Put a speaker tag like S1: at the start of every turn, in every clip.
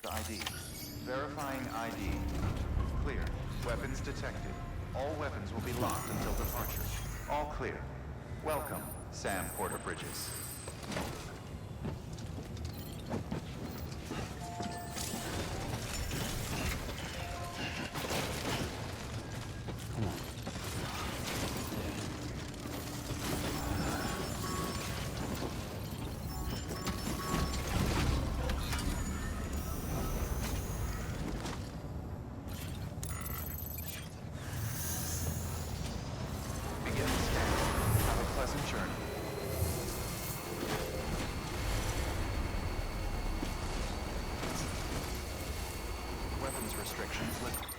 S1: The ID. Verifying ID. Clear. Weapons detected. All weapons will be locked until departure. All clear. Welcome, Sam Porter Bridges. Begin scan. Have a pleasant journey. Weapons restrictions lifted.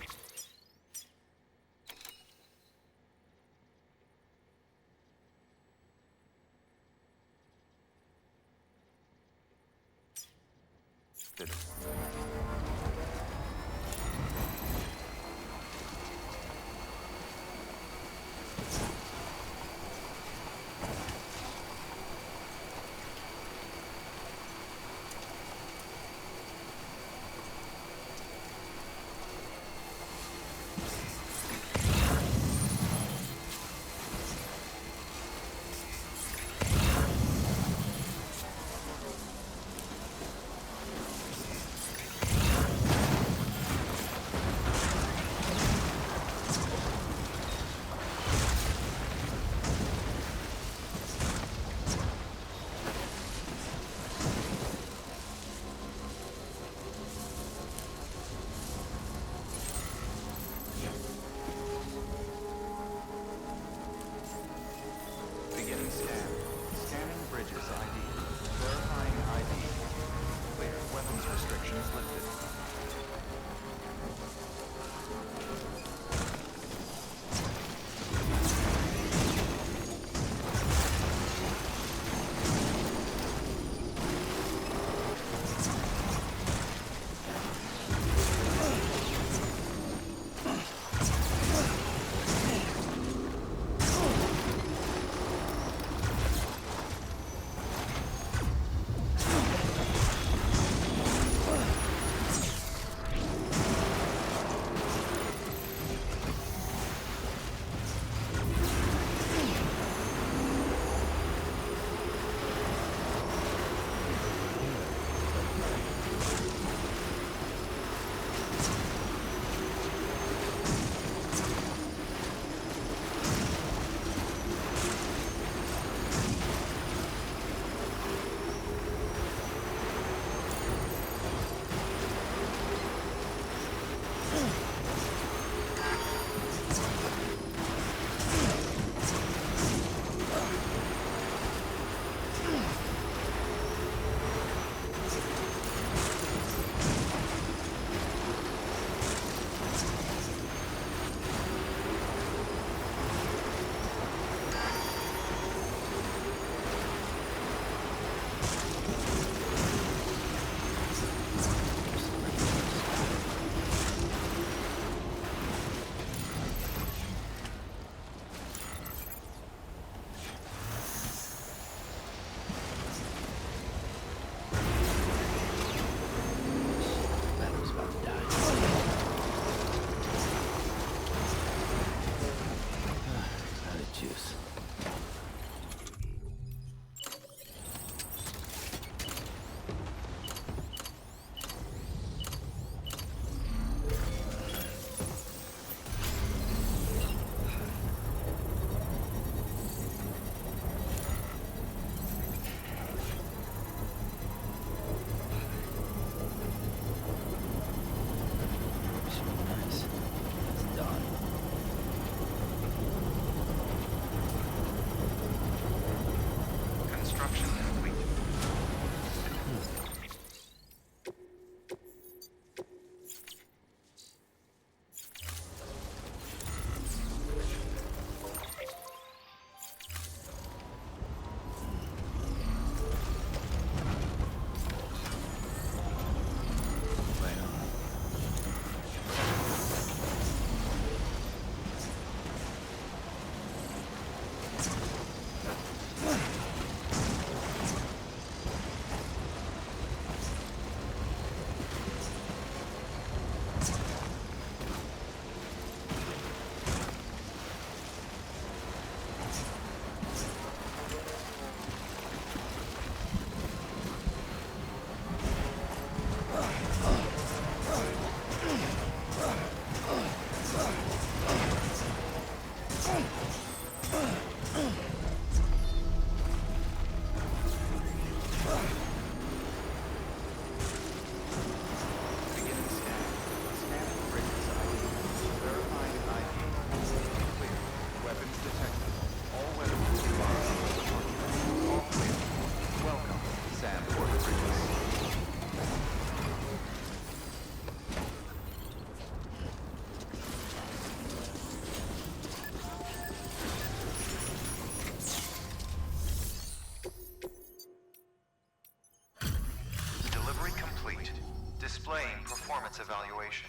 S1: its evaluation.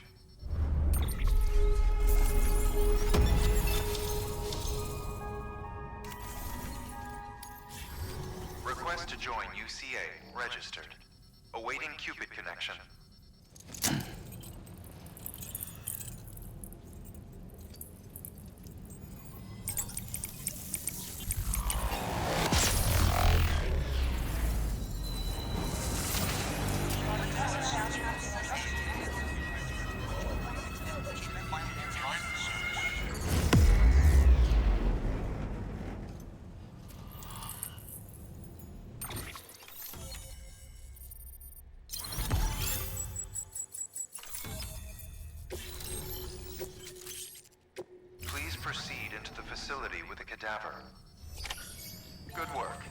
S1: Request to join UCA. Registered. Awaiting Cupid connection. Please proceed into the facility with the cadaver. Good work.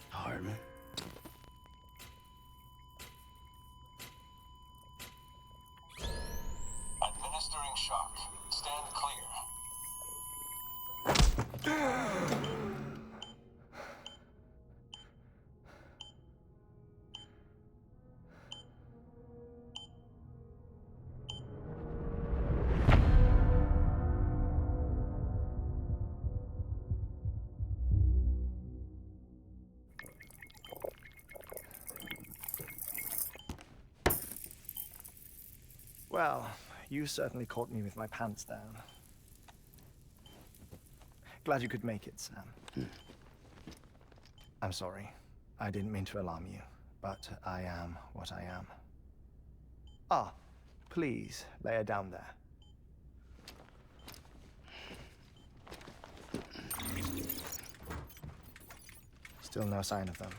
S2: Hartman.
S3: Administering shock. Stand clear.
S2: Well, you certainly caught me with my pants down. Glad you could make it, Sam. I'm sorry. I didn't mean to alarm you, but I am what I am. Ah, please, lay her down there. Still no sign of them.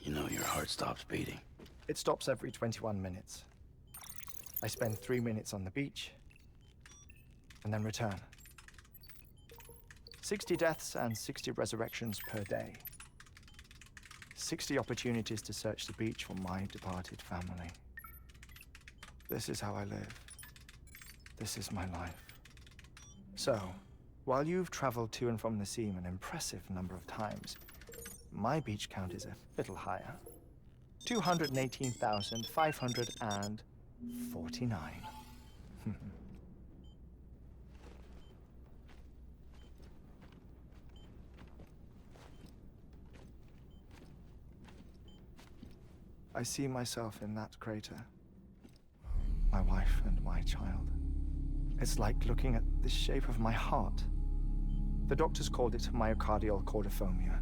S4: You know your heart stops beating.
S2: It stops every 21 minutes. I spend 3 minutes on the beach, and then return. 60 deaths and 60 resurrections per day. 60 opportunities to search the beach for my departed family. This is how I live. This is my life. So, while you've traveled to and from the seam an impressive number of times, my beach count is a little higher. 218,549. I see myself in that crater. My wife and my child. It's like looking at the shape of my heart. The doctors called it myocardial cordiformia.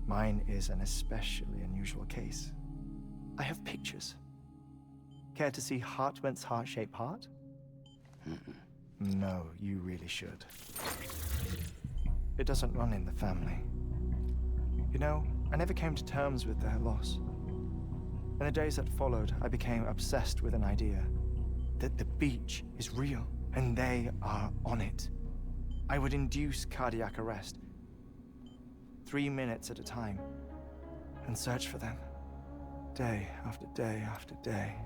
S2: Mine is an especially unusual case. I have pictures. Care to see Hartman's heart-shaped heart? No, you really should. It doesn't run in the family. You know, I never came to terms with their loss. In the days that followed, I became obsessed with an idea that the beach is real, and they are on it. I would induce cardiac arrest, 3 minutes at a time, and search for them, day after day after day.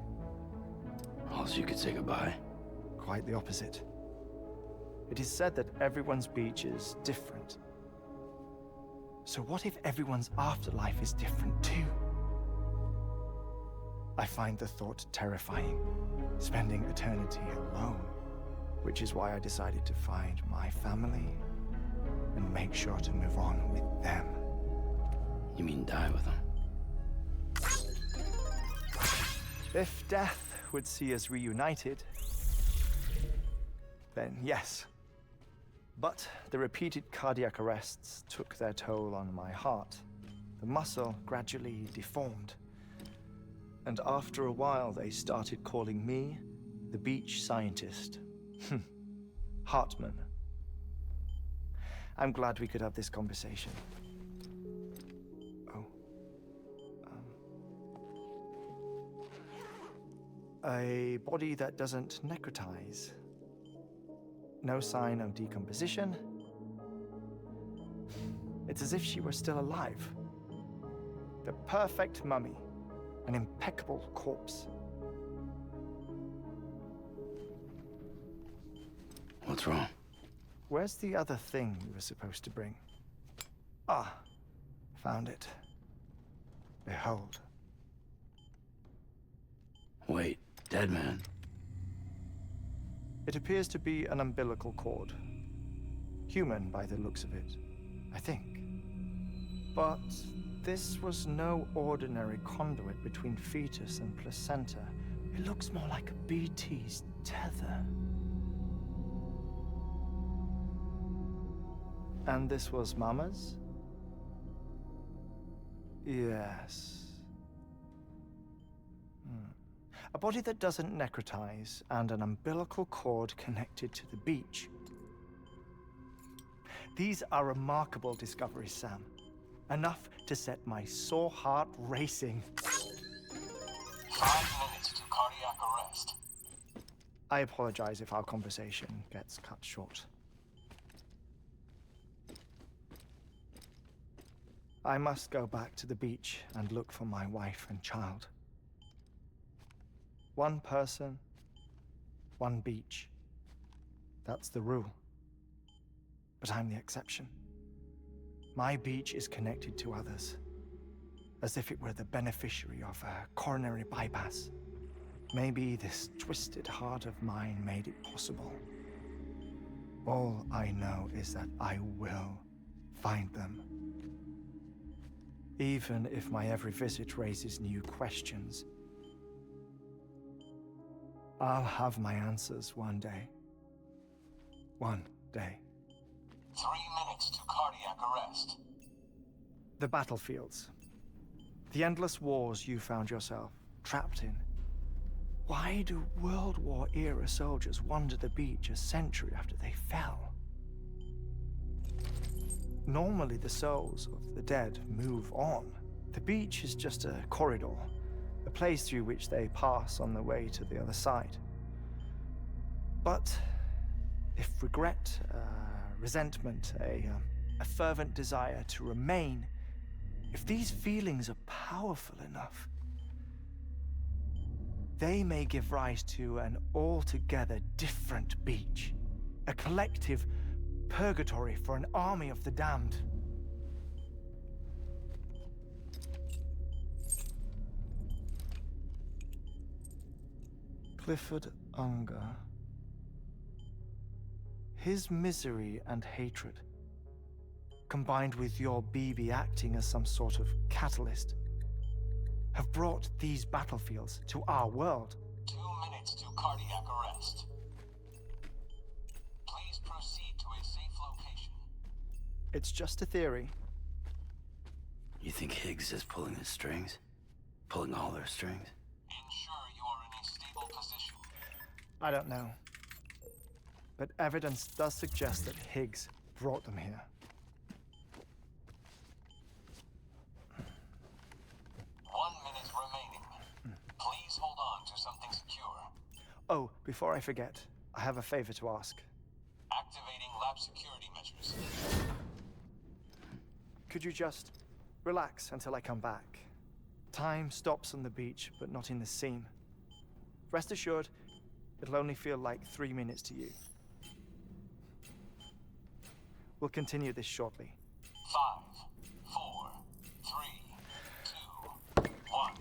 S4: Oh, so you could say goodbye?
S2: Quite the opposite. It is said that everyone's beach is different. So what if everyone's afterlife is different too? I find the thought terrifying, spending eternity alone, which is why I decided to find my family and make sure to move on with them.
S4: You mean die with them?
S2: If death would see us reunited, then yes. But the repeated cardiac arrests took their toll on my heart. The muscle gradually deformed. And after a while, they started calling me the beach scientist. Hartman. I'm glad we could have this conversation. Oh. A body that doesn't necrotize. No sign of decomposition. It's as if she were still alive. The perfect mummy. An impeccable corpse.
S4: What's wrong?
S2: Where's the other thing you were supposed to bring? Ah, found it. Behold.
S4: Wait, dead man?
S2: It appears to be an umbilical cord. Human by the looks of it, I think. But this was no ordinary conduit between fetus and placenta. It looks more like a BT's tether. And this was Mama's? Yes. A body that doesn't necrotize and an umbilical cord connected to the beach. These are remarkable discoveries, Sam. Enough to set my sore heart racing.
S3: 5 minutes to cardiac arrest.
S2: I apologize if our conversation gets cut short. I must go back to the beach and look for my wife and child. One person, one beach. That's the rule. But I'm the exception. My beach is connected to others, as if it were the beneficiary of a coronary bypass. Maybe this twisted heart of mine made it possible. All I know is that I will find them. Even if my every visit raises new questions, I'll have my answers one day. One day.
S3: 3 minutes to cardiac arrest.
S2: The battlefields. The endless wars you found yourself trapped in. Why do World War era soldiers wander the beach a century after they fell? Normally the souls of the dead move on. The beach is just a corridor, a place through which they pass on the way to the other side. But if regret, resentment, a fervent desire to remain, if these feelings are powerful enough, they may give rise to an altogether different beach, a collective purgatory for an army of the damned. Clifford Unger. His misery and hatred, combined with your BB acting as some sort of catalyst, have brought these battlefields to our world.
S3: 2 minutes to cardiac arrest. Please proceed to a safe location.
S2: It's just a theory.
S4: You think Higgs is pulling the strings? Pulling all their strings?
S3: Ensure you are in a stable position.
S2: I don't know. But evidence does suggest that Higgs brought them here.
S3: 1 minute remaining. Please hold on to something secure.
S2: Oh, before I forget, I have a favor to ask.
S3: Activating lab security measures.
S2: Could you just relax until I come back? Time stops on the beach, but not in the scene. Rest assured, It'll only feel like 3 minutes to you. We'll continue this shortly.
S3: 5, 4, 3, 2, 1.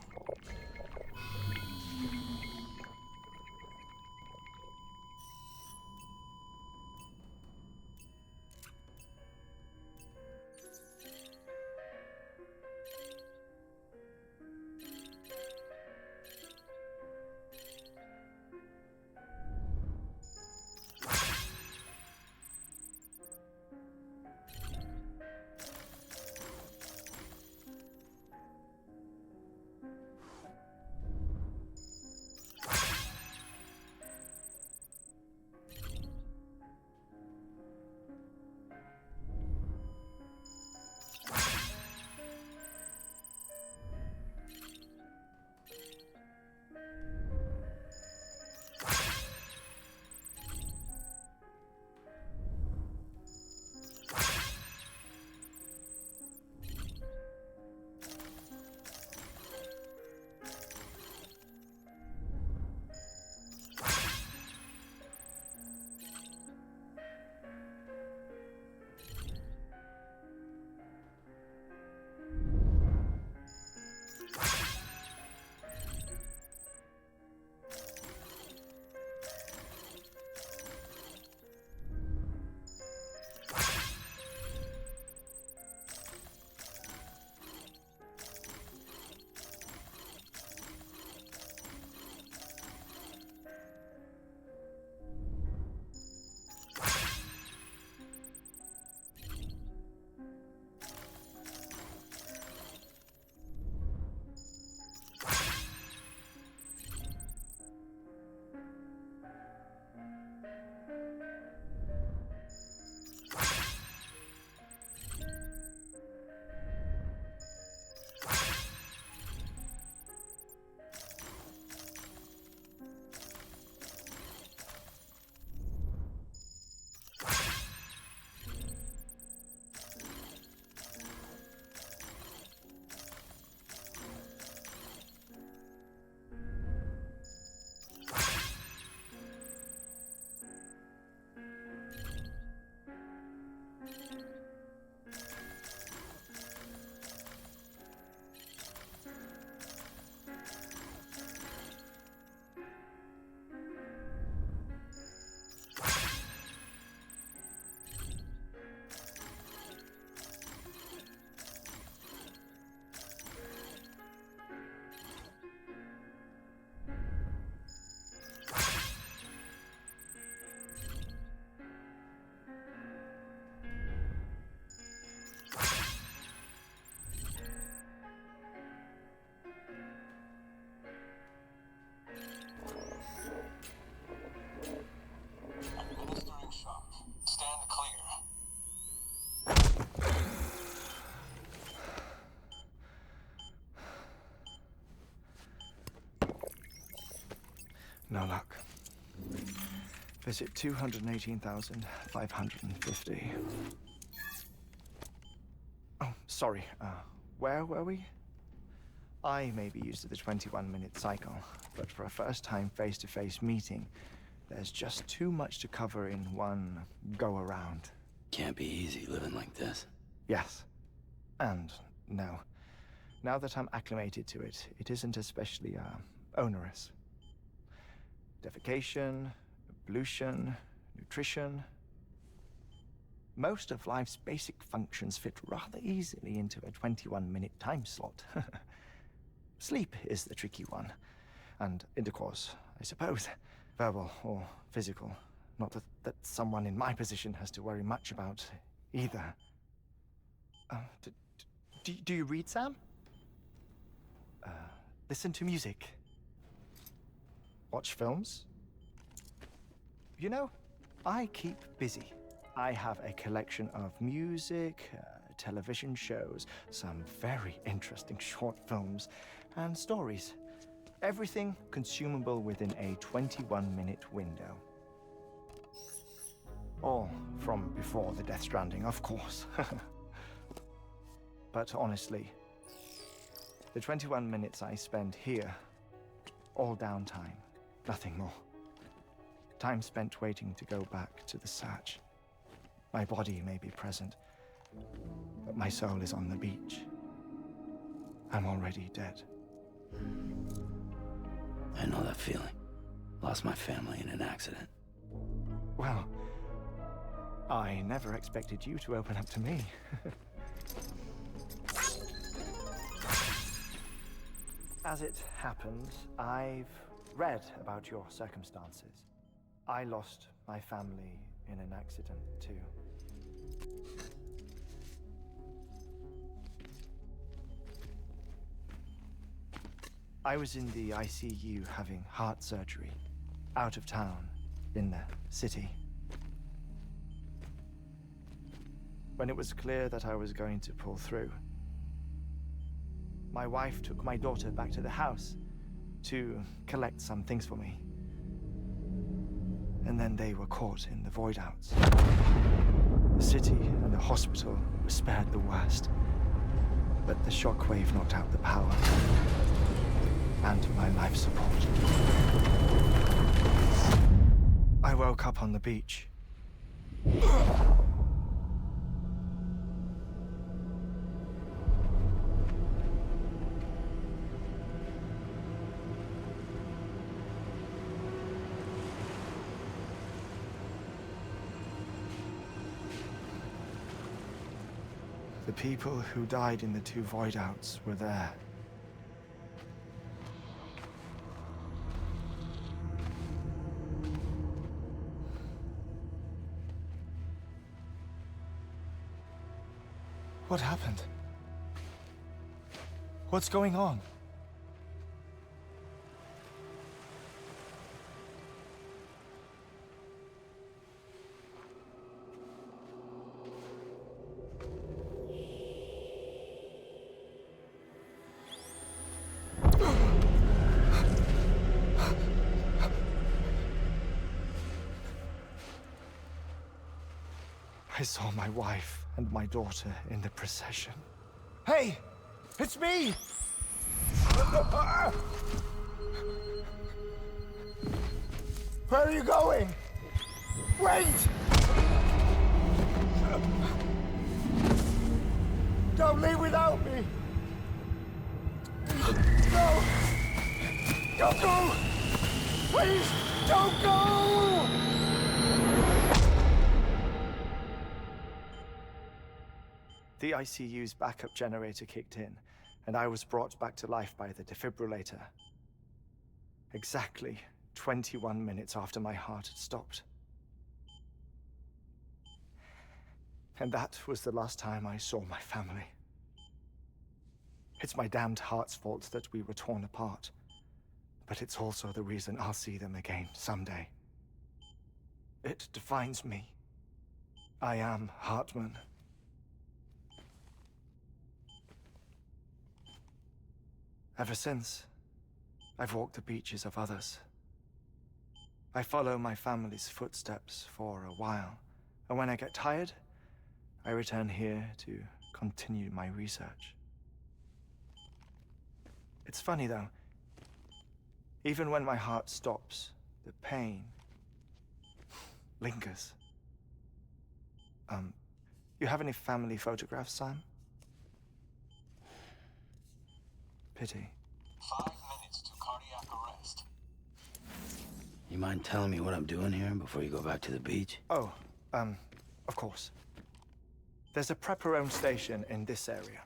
S3: Administering shock. Stand clear.
S2: No luck. Visit 218,550. Oh, sorry. Where were we? I may be used to the 21-minute cycle, but for a first-time face-to-face meeting, there's just too much to cover in one go-around.
S4: Can't be easy living like this.
S2: Yes. And no. Now that I'm acclimated to it, it isn't especially, onerous. Defecation, pollution, nutrition. Most of life's basic functions fit rather easily into a 21-minute time slot. Sleep is the tricky one. And intercourse, I suppose. Verbal or physical. Not that someone in my position has to worry much about either. Do you read, Sam? Listen to music. Watch films? You know, I keep busy. I have a collection of music, television shows, some very interesting short films, and stories. Everything consumable within a 21-minute window. All from before the Death Stranding, of course. But honestly, the 21 minutes I spend here, all downtime, nothing more. Time spent waiting to go back to the Satch. My body may be present, but my soul is on the beach. I'm already dead.
S4: I know that feeling. Lost my family in an accident.
S2: Well, I never expected you to open up to me. As it happens, I've read about your circumstances. I lost my family in an accident, too. I was in the ICU having heart surgery, out of town, in the city. When it was clear that I was going to pull through, my wife took my daughter back to the house to collect some things for me. And then they were caught in the void outs. The city and the hospital were spared the worst, but the shockwave knocked out the power and my life support. I woke up on the beach. The people who died in the 2 void outs were there. What happened? What's going on? I saw my wife and my daughter in the procession. Hey! It's me! Where are you going? Wait! Don't leave without me! No! Don't go! Please, don't go! The ICU's backup generator kicked in, and I was brought back to life by the defibrillator. Exactly 21 minutes after my heart had stopped. And that was the last time I saw my family. It's my damned heart's fault that we were torn apart, but it's also the reason I'll see them again someday. It defines me. I am Hartman. Ever since, I've walked the beaches of others. I follow my family's footsteps for a while, and when I get tired, I return here to continue my research. It's funny though, even when my heart stops, the pain lingers. You have any family photographs, Sam? Pity.
S3: 5 minutes to cardiac arrest.
S4: You mind telling me what I'm doing here before you go back to the beach?
S2: Oh, of course. There's a Prepper-owned station in this area.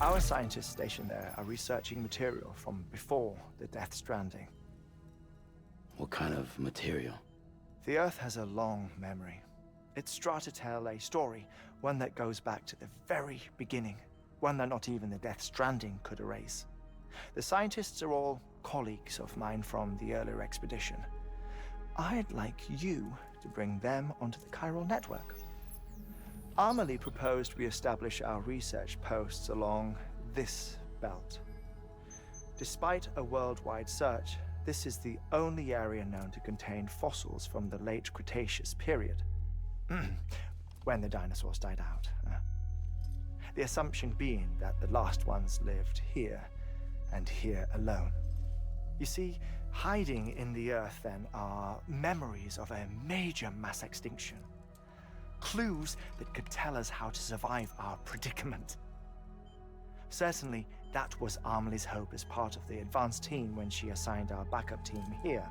S2: Our scientists stationed there are researching material from before the Death Stranding.
S4: What kind of material?
S2: The Earth has a long memory. It's trying to tell a story, one that goes back to the very beginning, one that not even the Death Stranding could erase. The scientists are all colleagues of mine from the earlier expedition. I'd like you to bring them onto the chiral network. Amelie proposed we establish our research posts along this belt. Despite a worldwide search, this is the only area known to contain fossils from the late Cretaceous period, when the dinosaurs died out. The assumption being that the last ones lived here, and here alone. You see, Hiding in the earth, then, are memories of a major mass extinction. Clues that could tell us how to survive our predicament. Certainly, that was Amelie's hope as part of the advanced team when she assigned our backup team here.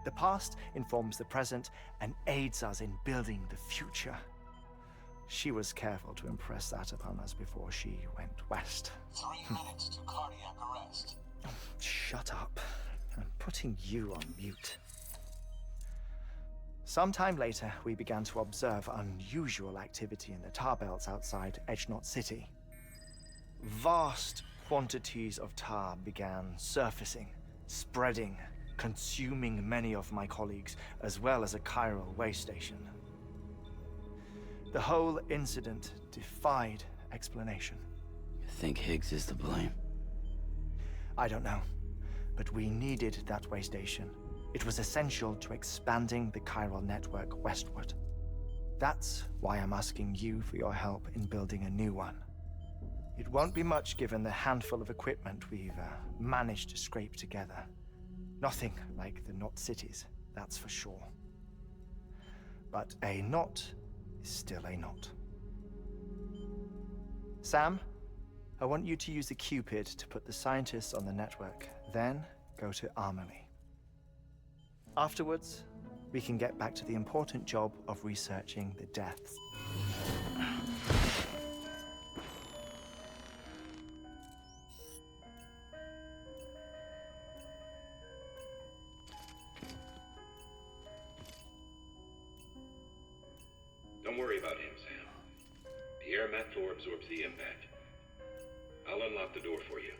S2: The past informs the present and aids us in building the future. She was careful to impress that upon us before she went west.
S3: 3 minutes to cardiac arrest.
S2: Shut up. I'm putting you on mute. Sometime later, we began to observe unusual activity in the tar belts outside Edgenot City. Vast quantities of tar began surfacing, spreading, consuming many of my colleagues, as well as a chiral waste station. The whole incident defied explanation.
S4: You think Higgs is to blame?
S2: I don't know, but we needed that way station. It was essential to expanding the chiral network westward. That's why I'm asking you for your help in building a new one. It won't be much given the handful of equipment we've managed to scrape together. Nothing like the knot cities, that's for sure. But a knot is still a knot. Sam, I want you to use the Cupid to put the scientists on the network, then go to Amelie. Afterwards, we can get back to the important job of researching the deaths.
S5: Don't worry about him, Sam. The air mat floor absorbs the impact. I'll unlock the door for you.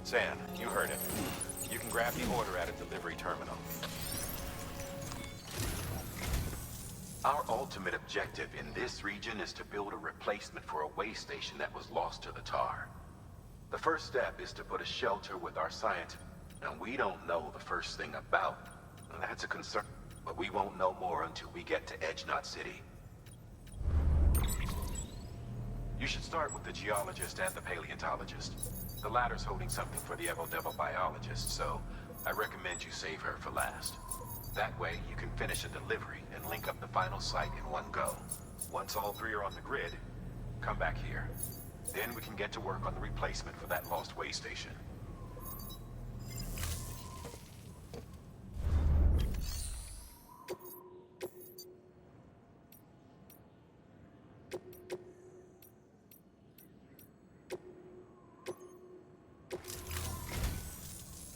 S6: Sam, you heard it. You can grab the order at a delivery terminal. Our ultimate objective in this region is to build a replacement for a way station that was lost to the tar. The first step is to put a shelter with our scientists. Now, we don't know the first thing about. That's a concern, but we won't know more until we get to Edgenot City. You should start with the geologist and the paleontologist. The latter's holding something for the Evo-Devo biologist, so I recommend you save her for last. That way, you can finish a delivery and link up the final site in one go. Once all three are on the grid, come back here. Then we can get to work on the replacement for that lost way station.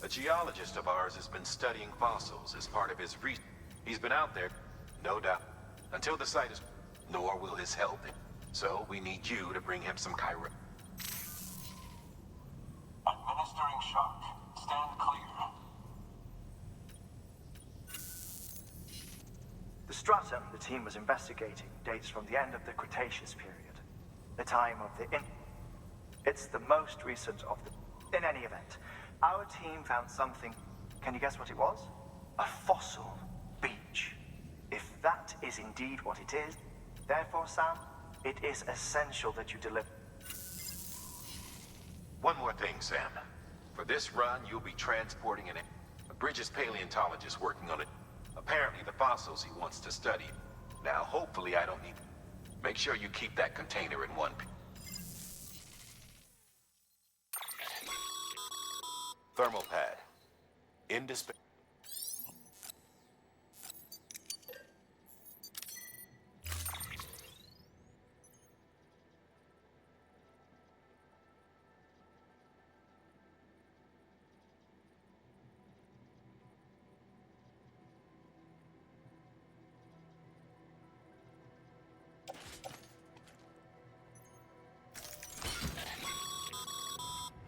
S6: A geologist of ours has been studying fossils as part of his research. He's been out there, no doubt, until the site is... Nor will his help. So we need you to bring him some chiral.
S3: Administering shock. Stand clear.
S2: The stratum the team was investigating dates from the end of the Cretaceous period, the time of the It's the most recent of the... In any event, our team found something... Can you guess what it was? A fossil beach. If that is indeed what it is, therefore, Sam, it is essential that you deliver.
S6: One more thing, Sam. For this run, you'll be transporting a Bridges paleontologist working on it. Apparently the fossils he wants to study. Now, hopefully I don't need... Make sure you keep that container in one piece. Thermal pad. Indispensable.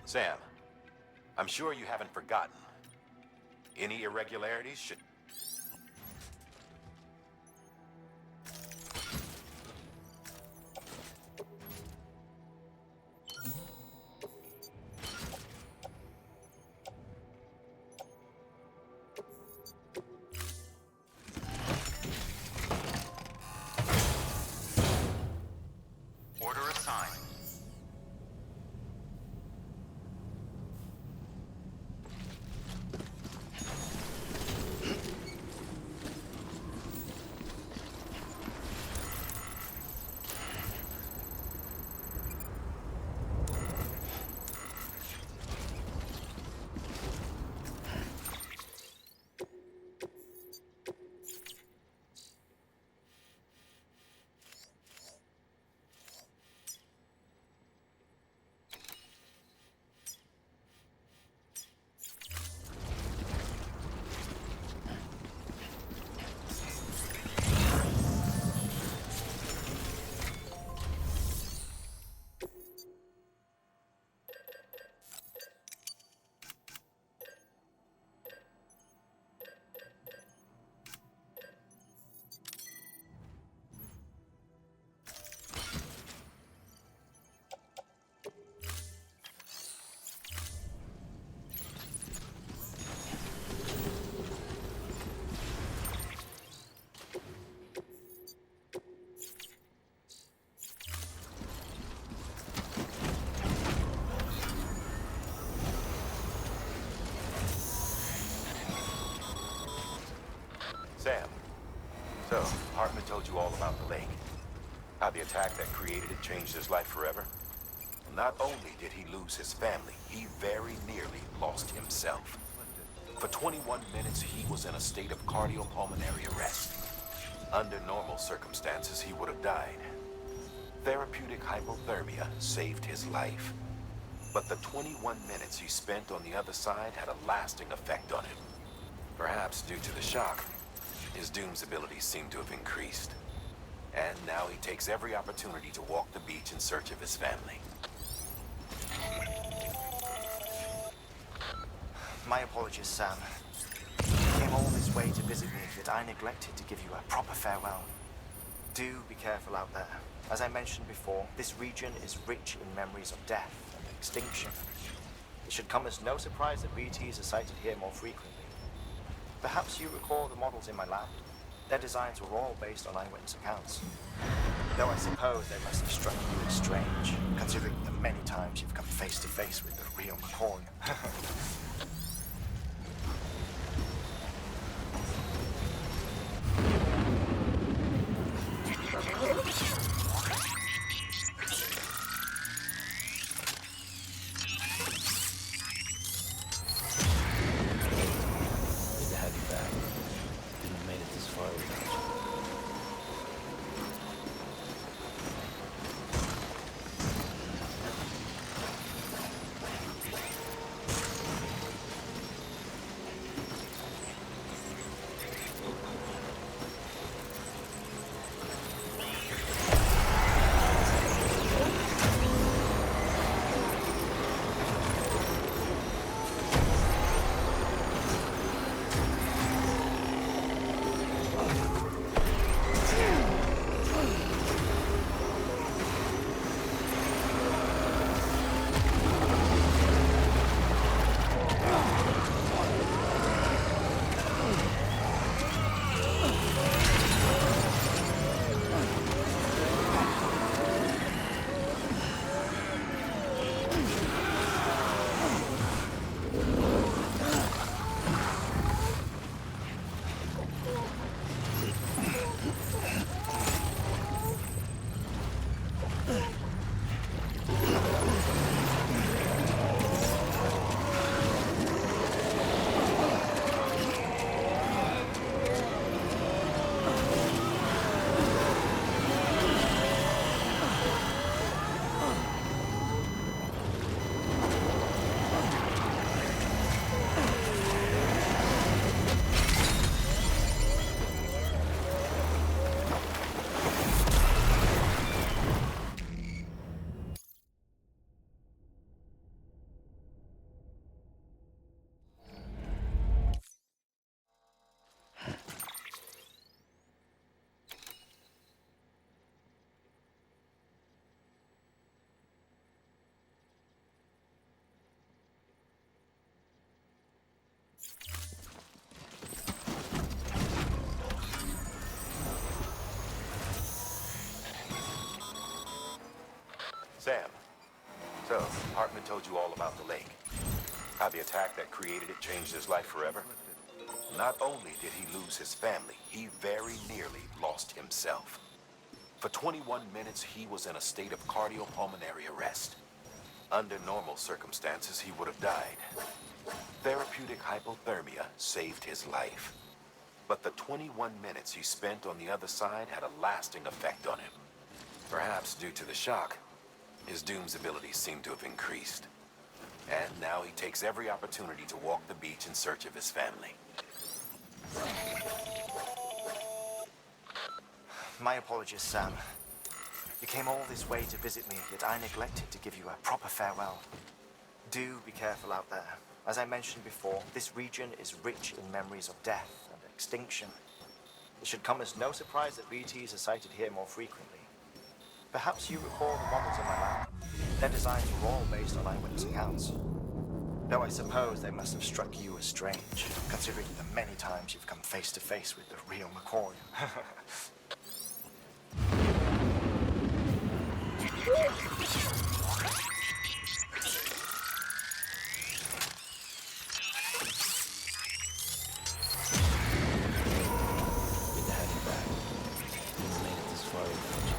S6: Sam, I'm sure you haven't forgotten. Any irregularities should...
S1: Order assigned.
S6: Sam, so Hartman told you all about the lake. How the attack that created it changed his life forever? Not only did he lose his family, he very nearly lost himself. For 21 minutes, he was in a state of cardiopulmonary arrest. Under normal circumstances, he would have died. Therapeutic hypothermia saved his life. But the 21 minutes he spent on the other side had a lasting effect on him. Perhaps due to the shock, his Doom's abilities seem to have increased. And now he takes every opportunity to walk the beach in search of his family.
S2: My apologies, Sam. You came all this way to visit me, yet I neglected to give you a proper farewell. Do be careful out there. As I mentioned before, this region is rich in memories of death and extinction. It should come as no surprise that BTs are sighted here more frequently. Perhaps you recall the models in my lab? Their designs were all based on eyewitness accounts. Though I suppose they must have struck you as strange, considering the many times you've come face to face with the real McCoy.
S4: Good to have you back. Couldn't have made it this far without you.
S6: Sam, so Hartman told you all about the lake. How the attack that created it changed his life forever? Not only did he lose his family, he very nearly lost himself. For 21 minutes, he was in a state of cardiopulmonary arrest. Under normal circumstances, he would have died. Therapeutic hypothermia saved his life. But the 21 minutes he spent on the other side had a lasting effect on him. Perhaps due to the shock, his Doom's abilities seem to have increased. And now he takes every opportunity to walk the beach in search of his family.
S2: My apologies, Sam. You came all this way to visit me, yet I neglected to give you a proper farewell. Do be careful out there. As I mentioned before, this region is rich in memories of death and extinction. It should come as no surprise that BTs are sighted here more frequently. Perhaps you recall the models in my lab. Their designs were all based on eyewitness accounts. Though I suppose they must have struck you as strange, considering the many times you've come face to face with the real McCoy.
S4: Good to have you back. You've made it this far without you.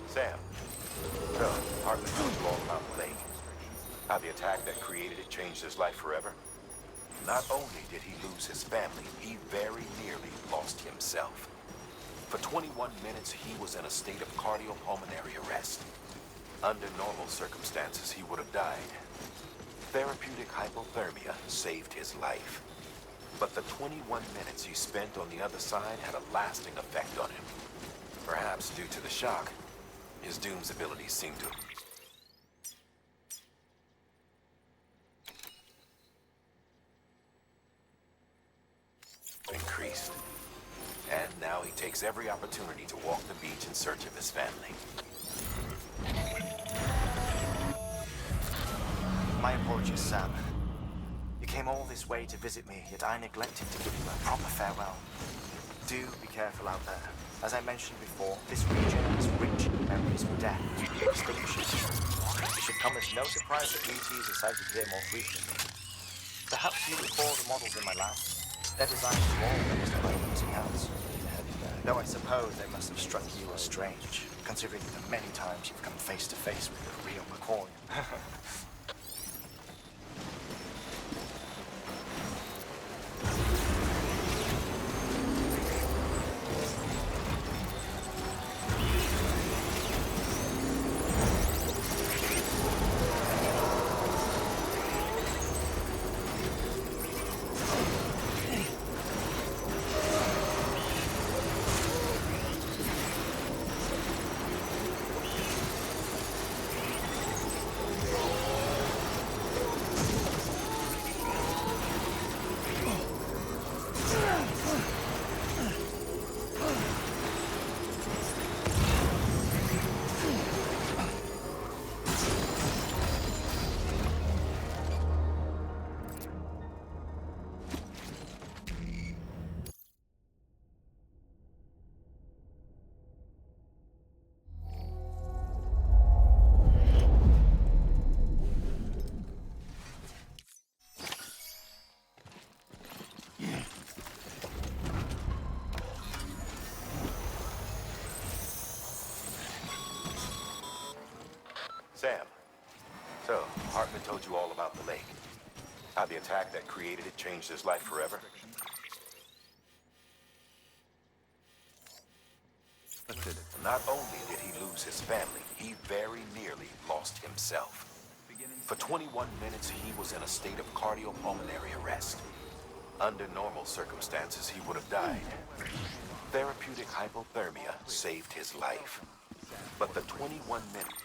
S6: Sam, so Hartman told you all about the lake. How the attack that created it changed his life forever? Not only did he lose his family, he very nearly lost himself. For 21 minutes, he was in a state of cardiopulmonary arrest. Under normal circumstances, he would have died. Therapeutic hypothermia saved his life. But the 21 minutes he spent on the other side had a lasting effect on him. Perhaps due to the shock, his Doom's abilities seemed to increased. And now he takes every opportunity to walk the beach in search of his family.
S2: My apologies, Sam. You came all this way to visit me, yet I neglected to give you a proper farewell. Do be careful out there. As I mentioned before, this region is rich in memories of death and extinction. It should come as no surprise that BTs are sighted here more frequently. Perhaps you recall the models in my lab. Their designs were all based on eyewitness accounts. Though I suppose they must have struck you as strange, considering the many times you've come face to face with the real McCoy.
S6: told you all about the lake. How the attack that created it changed his life forever. Not only did he lose his family, he very nearly lost himself. For 21 minutes, he was in a state of cardiopulmonary arrest. Under normal circumstances, he would have died. Therapeutic hypothermia saved his life. But the 21 minutes...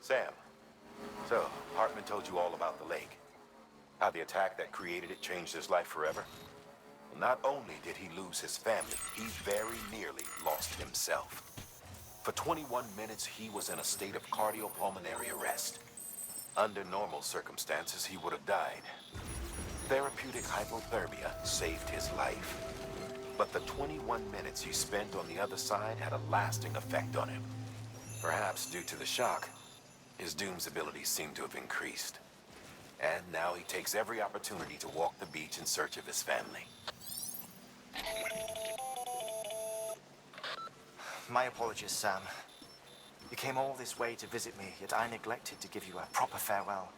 S6: Sam, so Hartman told you all about the lake. How the attack that created it changed his life forever. Not only did he lose his family, he very nearly lost himself. For 21 minutes, he was in a state of cardiopulmonary arrest. Under normal circumstances, he would have died. Therapeutic hypothermia saved his life. But the 21 minutes he spent on the other side had a lasting effect on him. Perhaps due to the shock, his Doom's abilities seem to have increased. And now he takes every opportunity to walk the beach in search of his family.
S2: My apologies, Sam. You came all this way to visit me, yet I neglected to give you a proper farewell.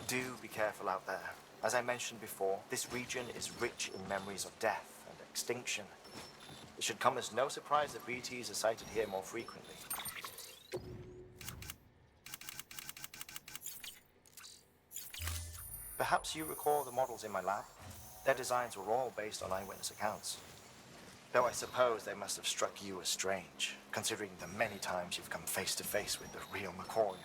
S2: Do be careful out there. As I mentioned before, this region is rich in memories of death and extinction. It should come as no surprise that BTs are sighted here more frequently. Perhaps you recall the models in my lab? Their designs were all based on eyewitness accounts. Though I suppose they must have struck you as strange, considering the many times you've come face to face with the real McCoy.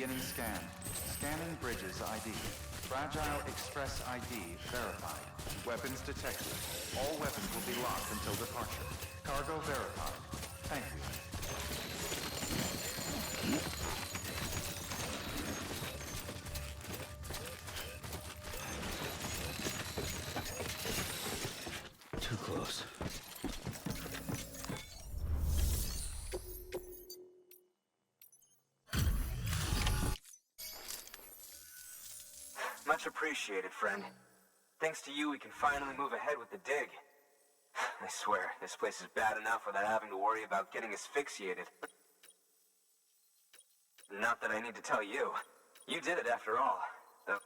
S1: Beginning scan. Scanning bridges ID. Fragile Express ID verified. Weapons detected. All weapons will be locked until departure. Cargo verified. Thank you.
S4: Too close.
S7: Much appreciated, friend. Thanks to you, we can finally move ahead with the dig. I swear, this place is bad enough without having to worry about getting asphyxiated. Not that I need to tell you. You did it after all. Though.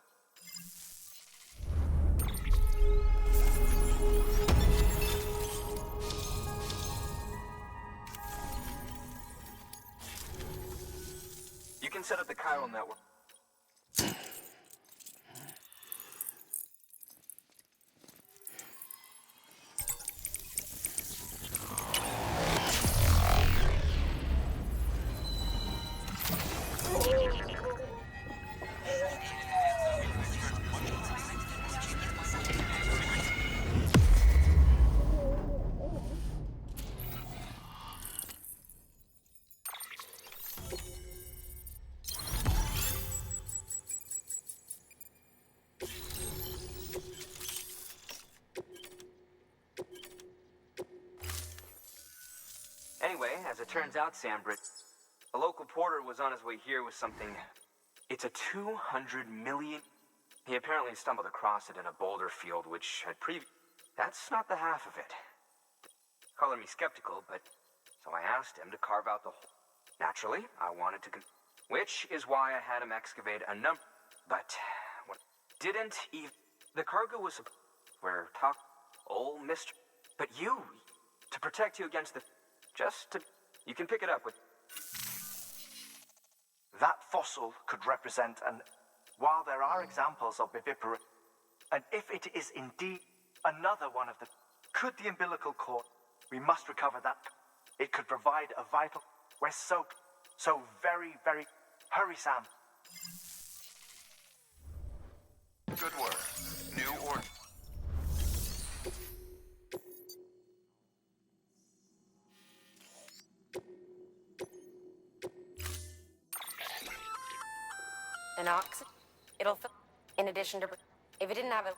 S7: You can set up the chiral network. Anyway, as it turns out, Sambrit, a local porter was on his way here with something. It's a 200 million. He apparently stumbled across it in a boulder field, which had That's not the half of it. Color me skeptical, but so I asked him to carve out the whole. Naturally, I wanted to, which is why I had him excavate a number. But what didn't even. The cargo was where talk, old Mister. But you, to protect you against the. Just to... You can pick it up with...
S2: That fossil could represent an... While there are examples of viviparous... And if it is indeed another one of the... Could the umbilical cord... We must recover that. It could provide a vital... We're so very, very... Hurry, Sam.
S1: Good work. New order.
S8: An ox, it'll fill. In addition to, if it didn't have a.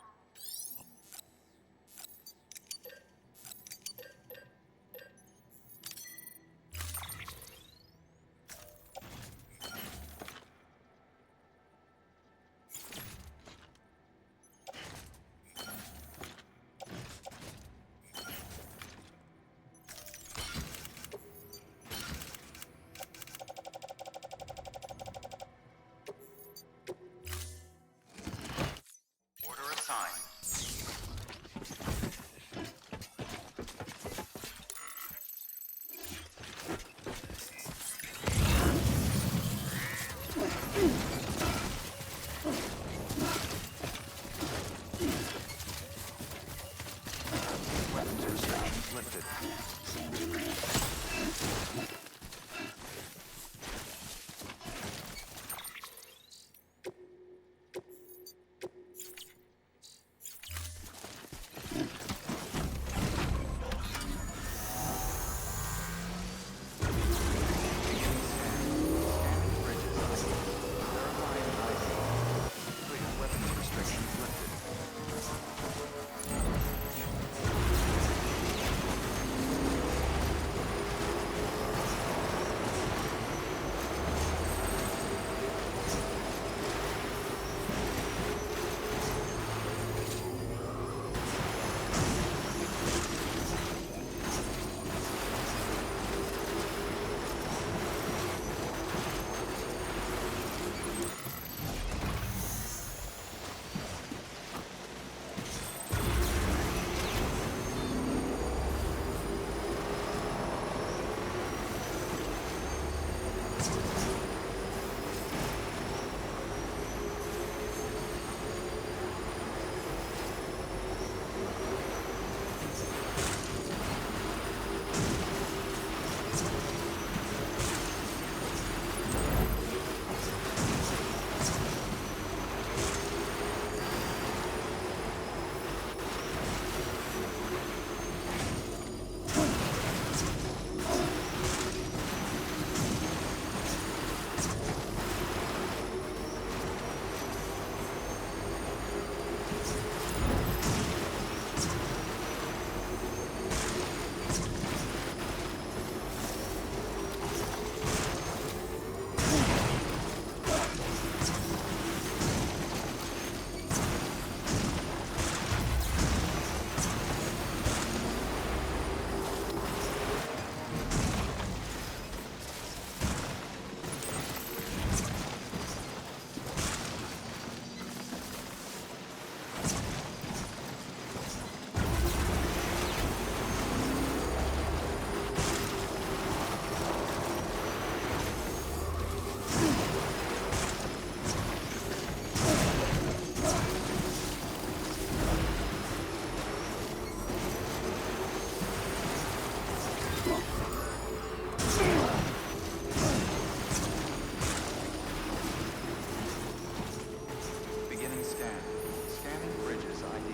S1: Beginning scan. Scanning bridges ID.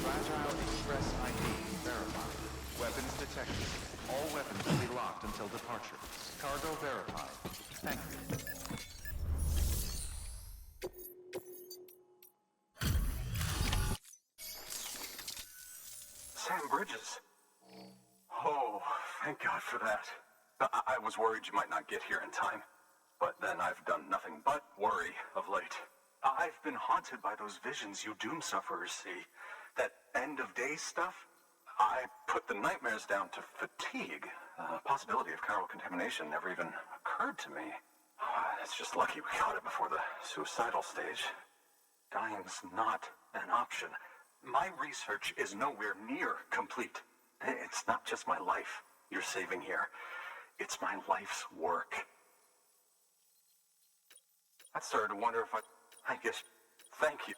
S1: Fragile Express ID verified. Weapons detected. All weapons will be locked until departure. Cargo verified. Thank you.
S6: Sam Bridges. Oh, thank God for that. I was worried you might not get here in time. But then I've done nothing but worry of late. I've been haunted by those visions you doom sufferers see. That end of days stuff. I put the nightmares down to fatigue. The possibility of chiral contamination never even occurred to me. It's just lucky we caught it before the suicidal stage. Dying's not an option. My research is nowhere near complete. It's not just my life you're saving here. It's my life's work. I started to wonder if I guess, thank you.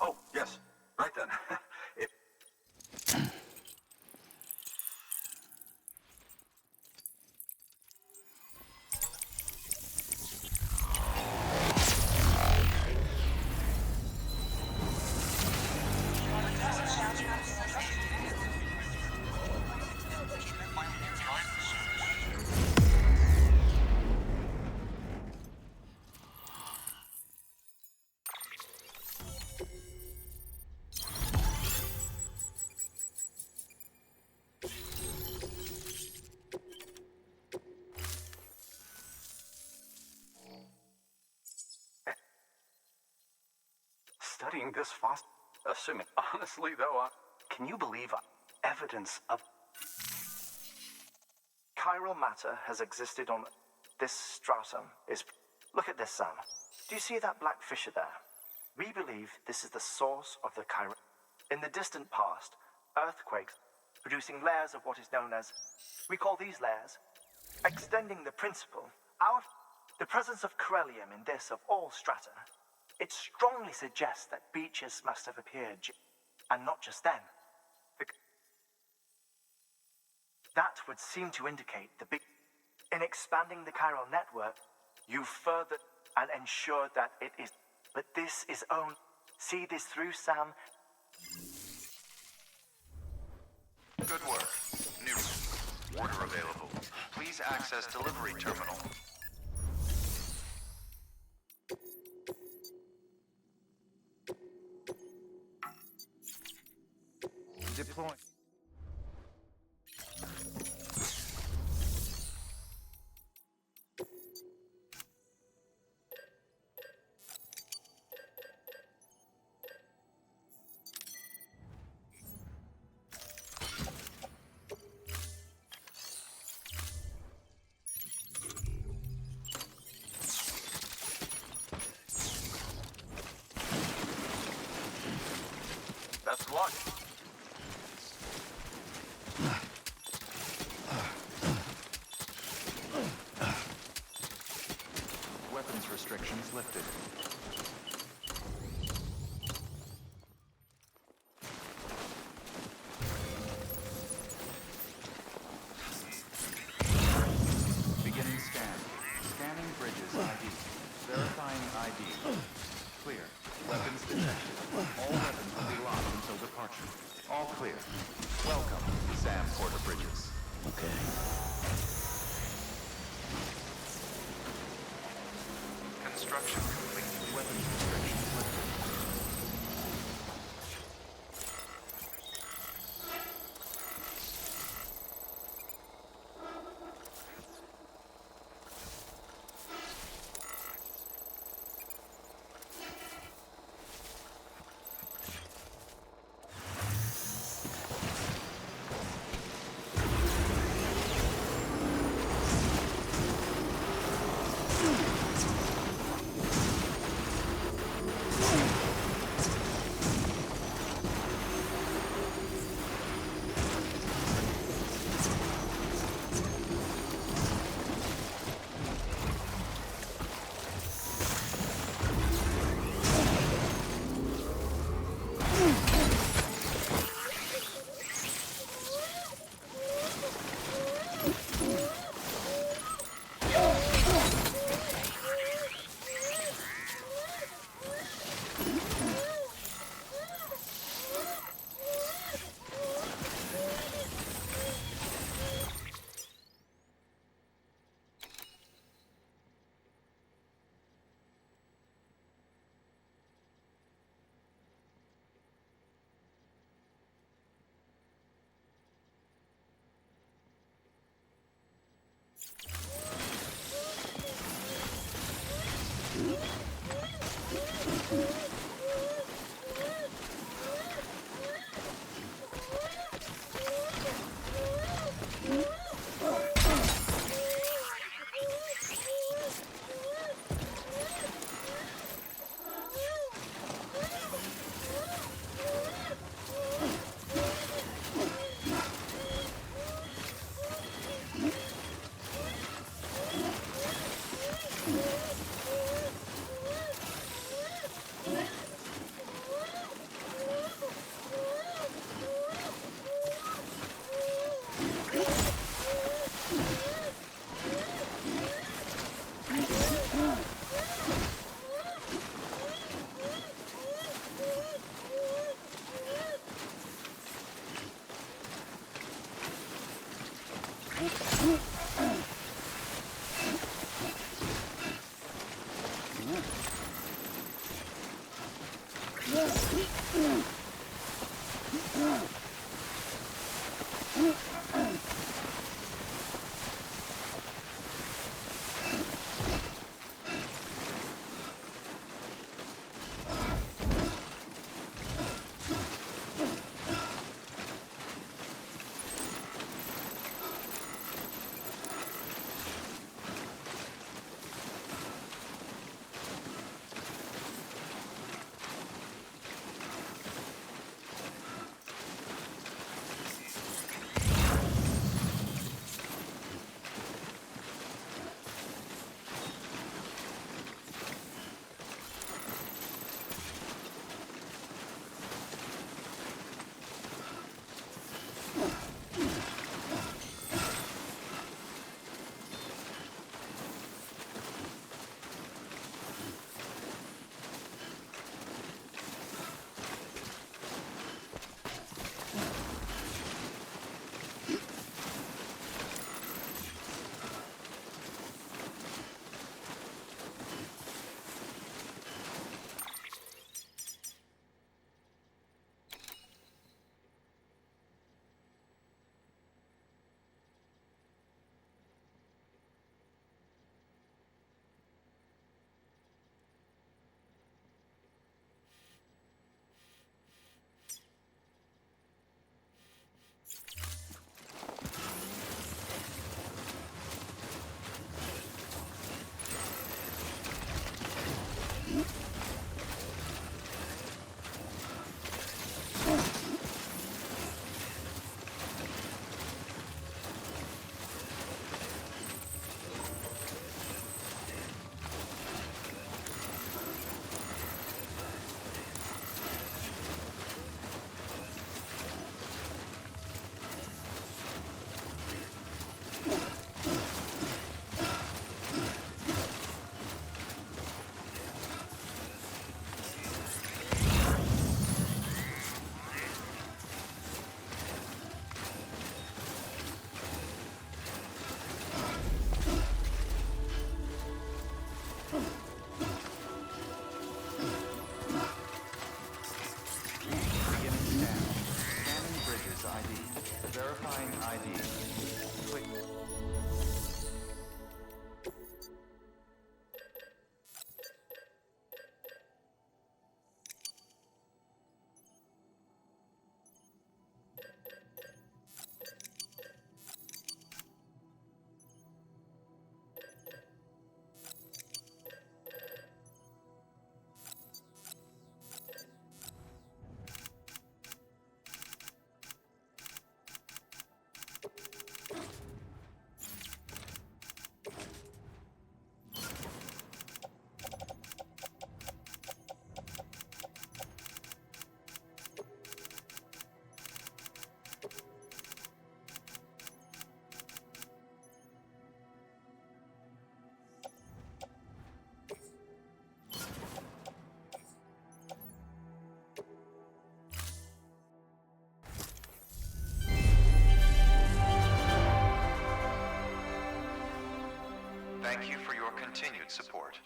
S6: Oh, yes. Right then. It... Studying this fossil, assuming, honestly though, can you believe evidence of
S2: Chiral matter has existed on this stratum. Look at this, Sam. Do you see that black fissure there? We believe this is the source of the chiral. In the distant past, earthquakes producing layers of what is known as, we call these layers, extending the principle out. The presence of corellium in this of all strata, it strongly suggests that beaches must have appeared, and not just then. That would seem to indicate the big. In expanding the chiral network, you further and ensure that it is. But this is own. See this through, Sam.
S1: Good work. New. Order available. Please access delivery terminal. Deploy.
S6: best of luck.
S1: Weapons restrictions lifted. Beginning scan. Scanning bridges ID. Verifying ID. Clear. Weapons detected. All weapons will be locked until departure. All clear. Welcome, Sam Porter Bridges.
S4: Okay.
S1: Construction complete. Weapons restrictions lifted. Verifying ID. Click. Thank you for your continued support.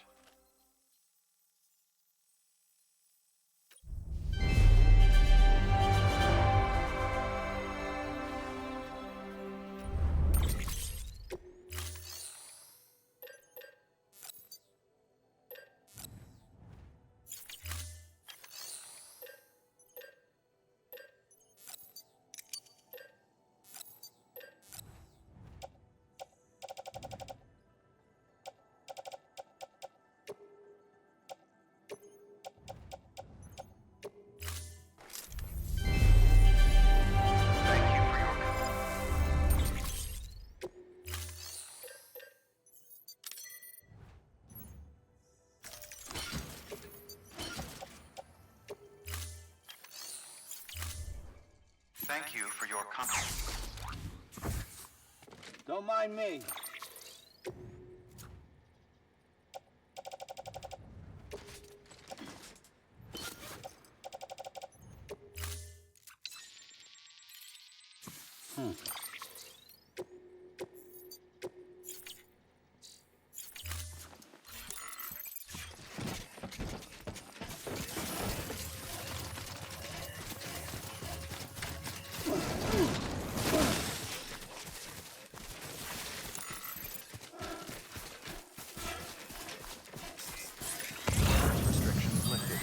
S1: Thank you for your contribution.
S9: Don't mind me.
S1: Restrictions lifted.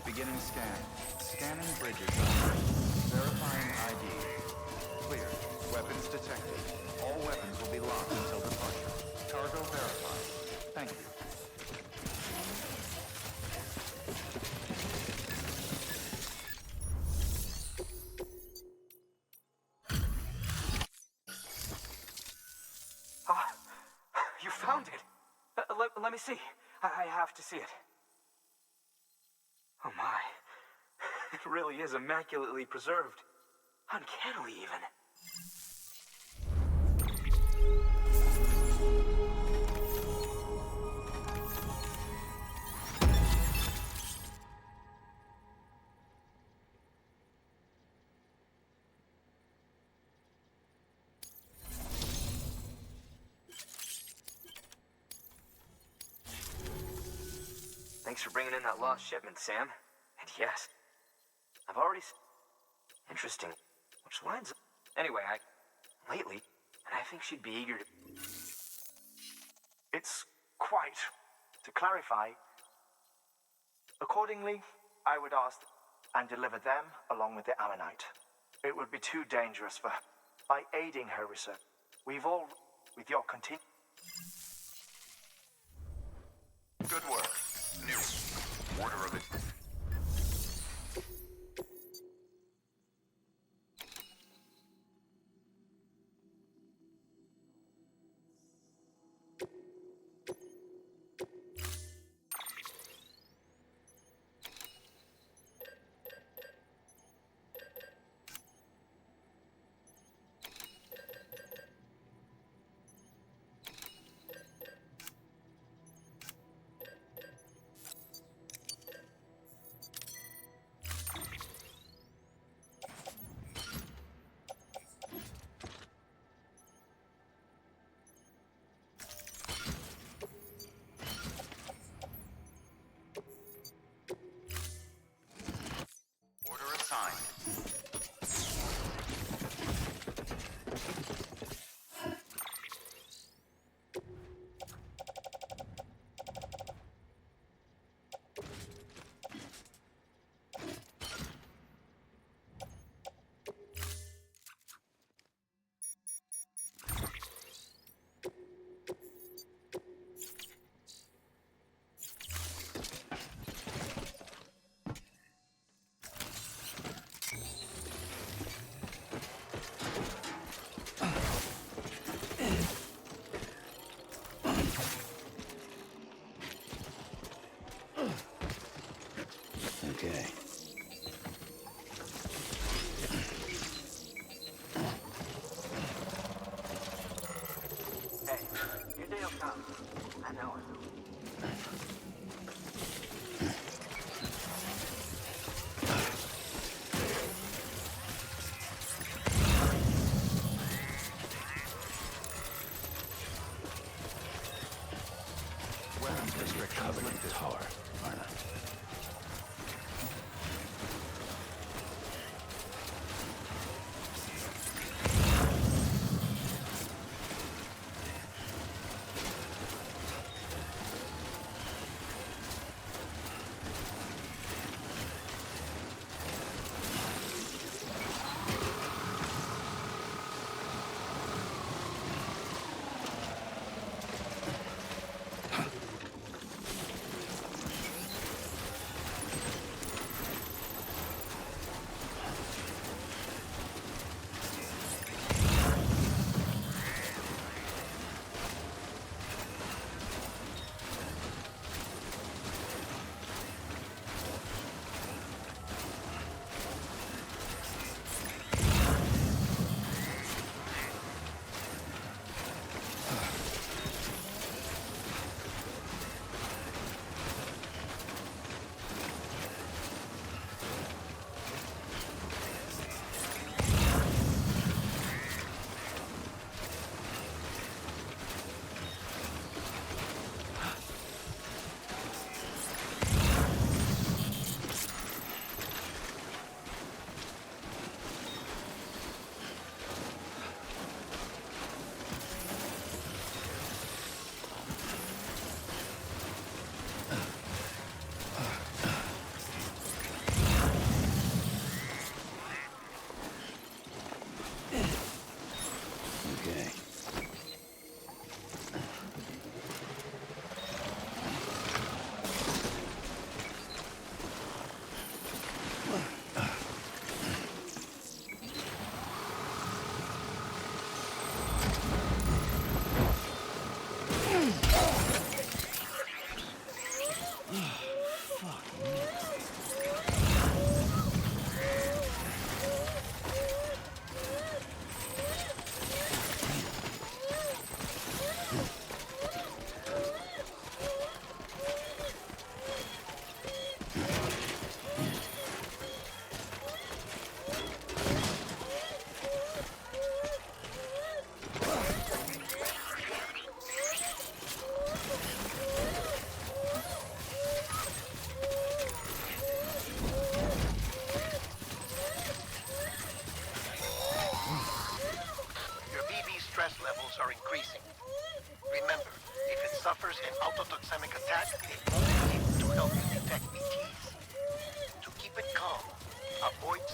S1: Beginning scan. Scanning bridges. Verifying ID. Clear. Weapons detected. All weapons will be locked until departure. Cargo verified. Thank you.
S7: Ah, you found it. Let me see. I have to see it. Oh my. It really is immaculately preserved. Uncannily, even. Thanks for bringing in that lost shipment, Sam. And yes, I've already interesting. Which lines up. Anyway, lately, and I think she'd be eager to...
S2: It's quite. To clarify, accordingly, I would ask and deliver them along with the Ammonite. It would be too dangerous for her. By aiding her research, we've all, with your continue.
S1: Good work. New. Order of it.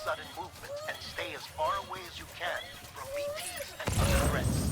S9: sudden movement and stay as far away as you can from BTs and other threats.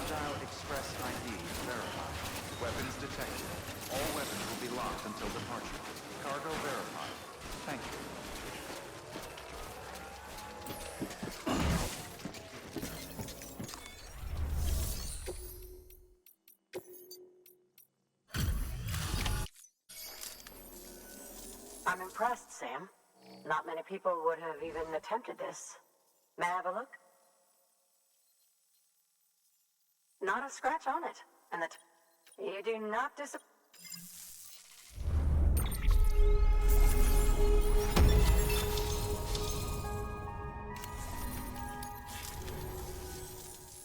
S1: Fragile Express ID verified. Weapons detected. All weapons will be locked until departure. Cargo verified. Thank you.
S10: I'm impressed, Sam. Not many people would have even attempted this. May I have a look? Not a scratch on it. And you do not disappoint.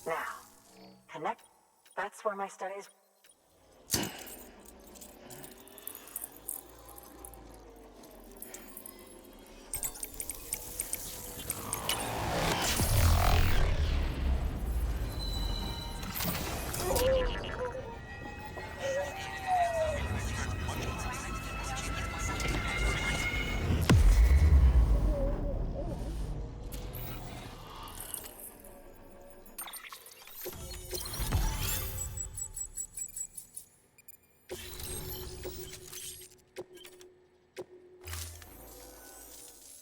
S10: Now, connect. That's where my studies...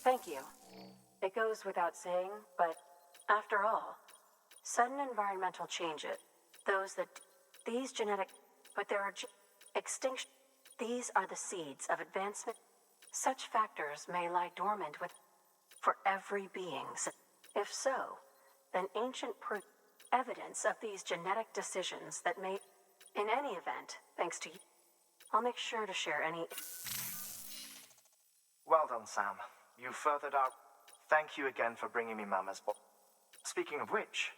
S10: Thank you. It goes without saying, but after all, sudden environmental changes, these genetic, but there are extinction, these are the seeds of advancement. Such factors may lie dormant for every being. If so, then ancient evidence of these genetic decisions that may, in any event, thanks to you, I'll make sure to share any...
S2: Well done, Sam. You furthered our... Thank you again for bringing me Mama's book. Speaking of which,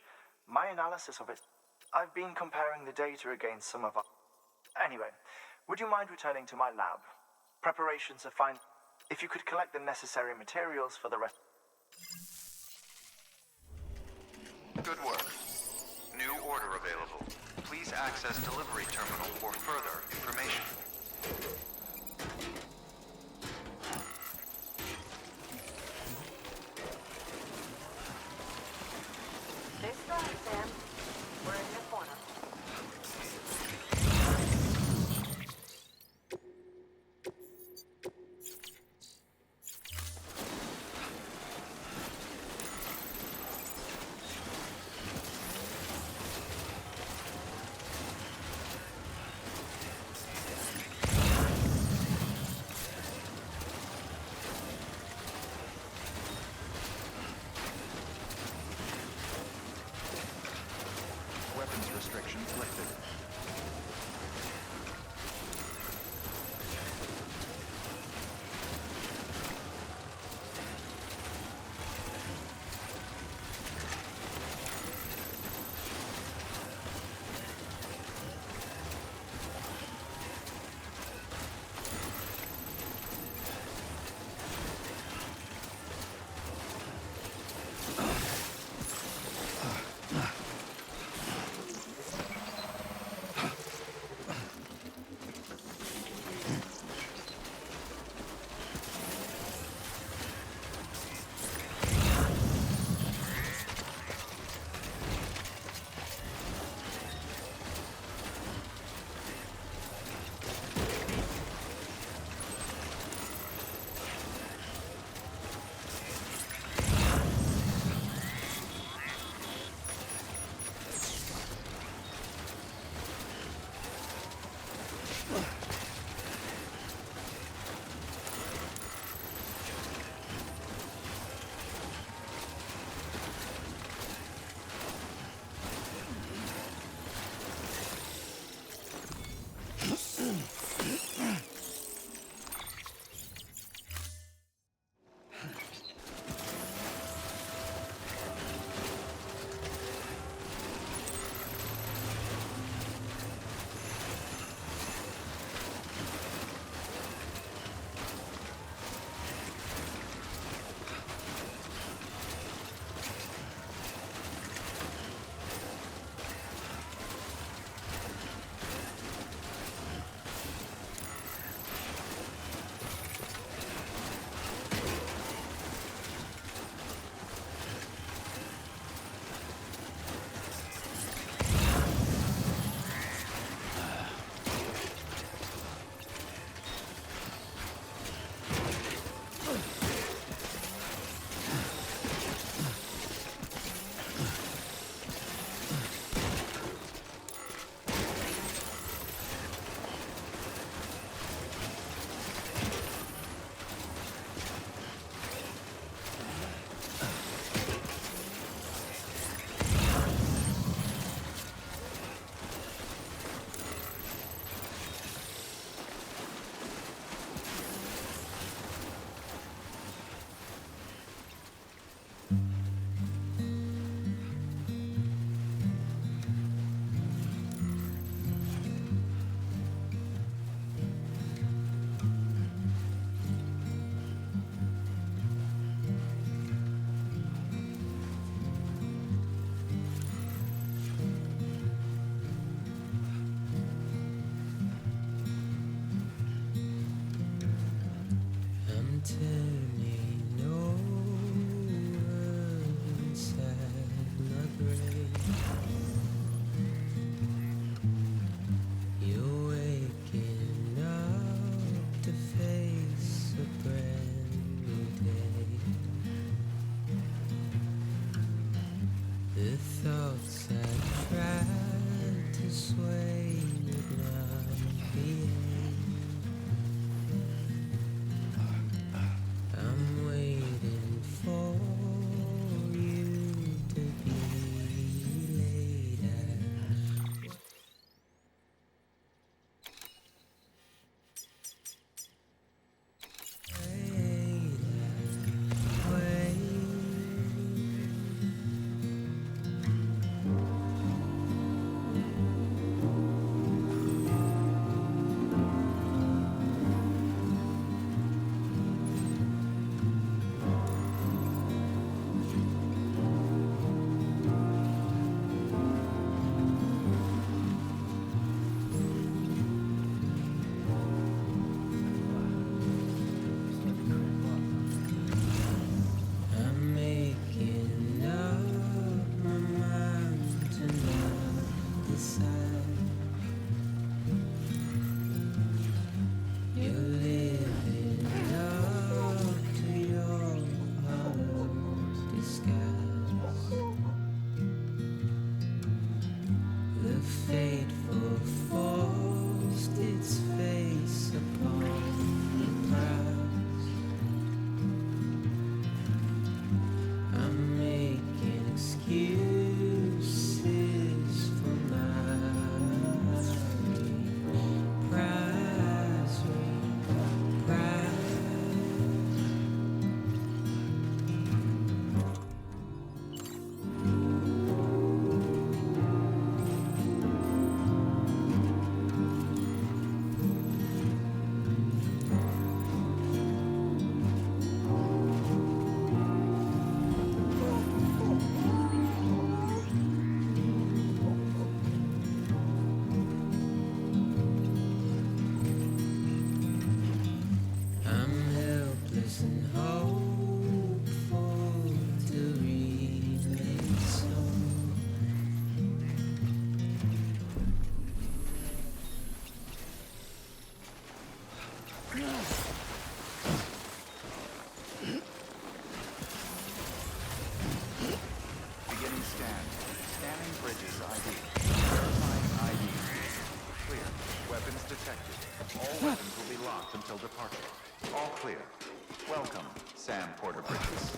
S2: my analysis of it... I've been comparing the data against some of our... Anyway, would you mind returning to my lab? Preparations are fine. If you could collect the necessary materials for the rest...
S1: Good work. New order available. Please access delivery terminal for further information.
S10: Stay strong, Sam. We're in your corner.
S1: Weapons restrictions lifted.
S11: The thoughts I tried to sway would not behave. I'm waiting for you to be laid out. I'm making up my mind to not decide. You're living up to your hollow disguise. The fateful forced its face upon the prize. I'm making excuses for my reprise. I'm helpless and hopeful to remain so.
S1: Beginning scan. Scanning bridges ID. Verifying ID. Clear. Weapons detected. All weapons will be locked until departure. All clear. Welcome, Sam Porter Bridges.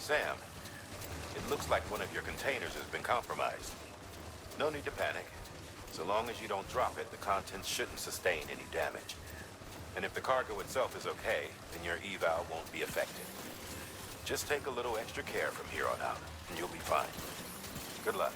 S6: Sam, it looks like one of your containers has been compromised. No need to panic. So long as you don't drop it, the contents shouldn't sustain any damage. And if the cargo itself is okay, then your eval won't be affected. Just take a little extra care from here on out, and you'll be fine. Good luck.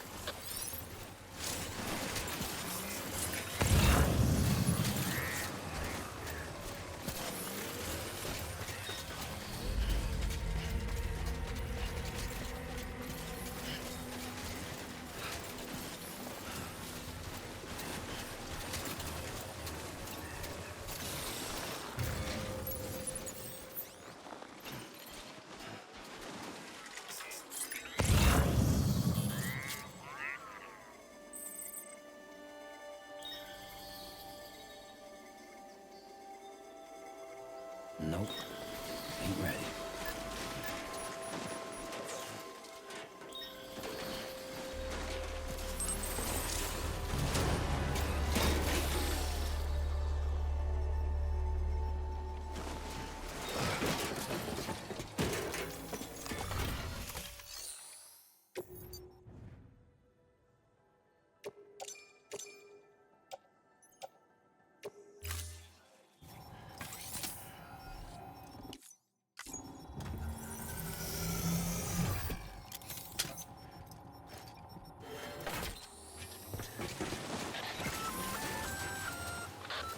S4: Nope. Ain't ready.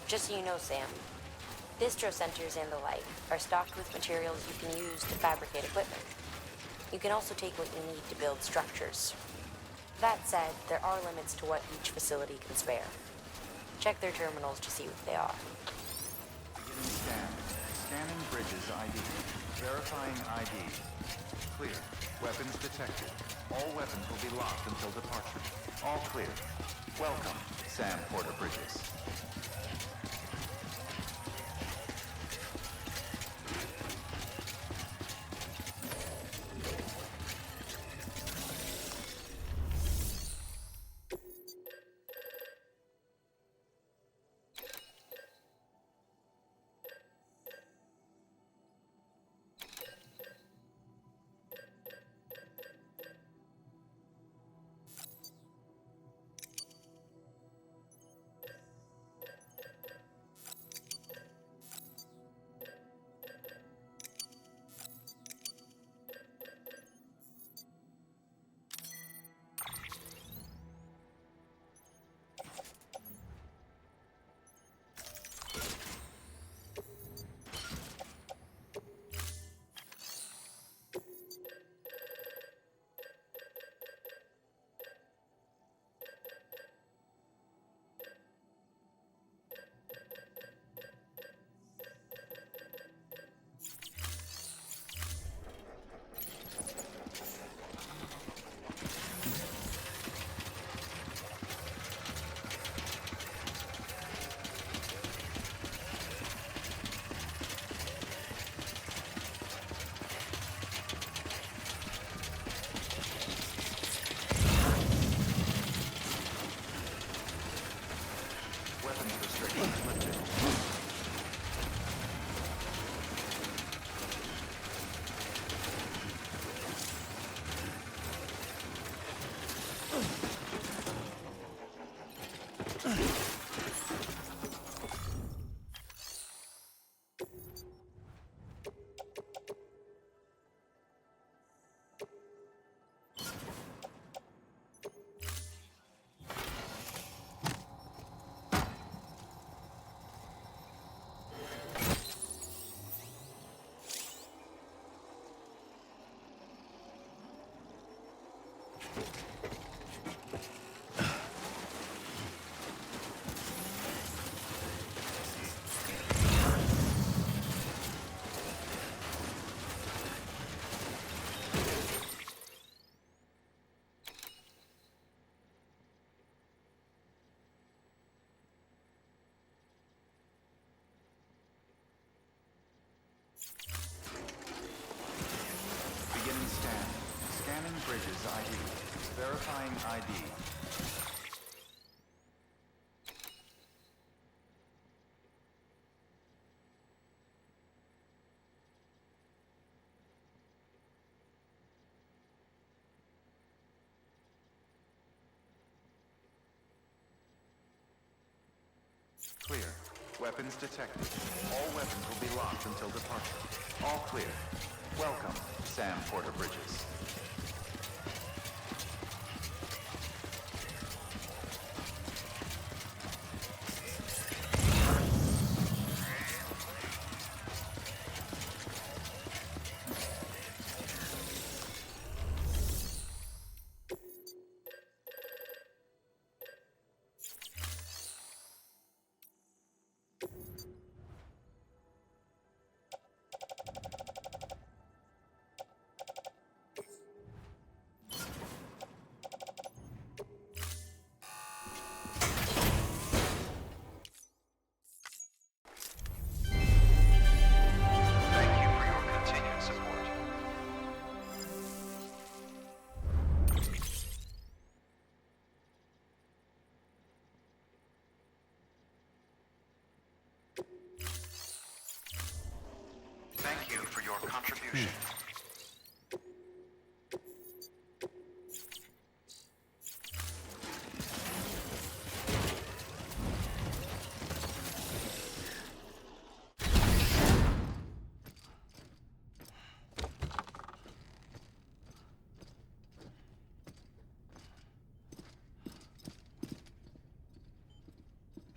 S8: Just so you know, Sam, distro centers and the like are stocked with materials you can use to fabricate equipment. You can also take what you need to build structures. That said, there are limits to what each facility can spare. Check their terminals to see what they are.
S1: Beginning scan. Scanning bridges ID. Verifying ID. Clear. Weapons detected. All weapons will be locked until departure. All clear. Welcome, Sam Porter Bridges. Bridges ID. Verifying ID. Weapons detected. All weapons will be locked until departure. All clear. Welcome, Sam Porter Bridges. Thank you for your continued support. Thank you for your contribution.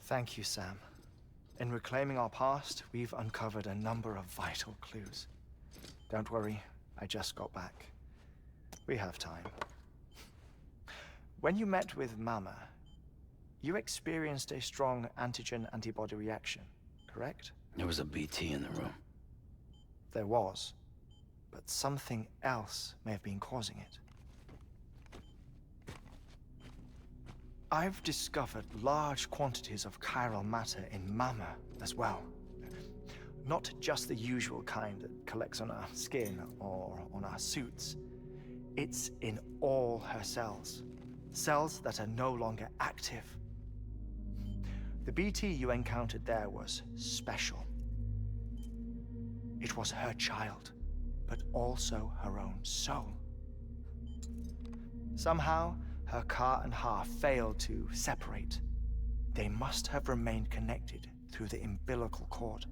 S2: Thank you, Sam. In reclaiming our past, we've uncovered a number of vital clues. Don't worry, I just got back. We have time. When you met with Mama, you experienced a strong antigen-antibody reaction, correct?
S4: There was a BT in the room.
S2: There was, but something else may have been causing it. I've discovered large quantities of chiral matter in Mama as well. Not just the usual kind that collects on our skin or on our suits. It's in all her cells. Cells that are no longer active. The BT you encountered there was special. It was her child, but also her own soul. Somehow, her car and half failed to separate. They must have remained connected through the umbilical cord.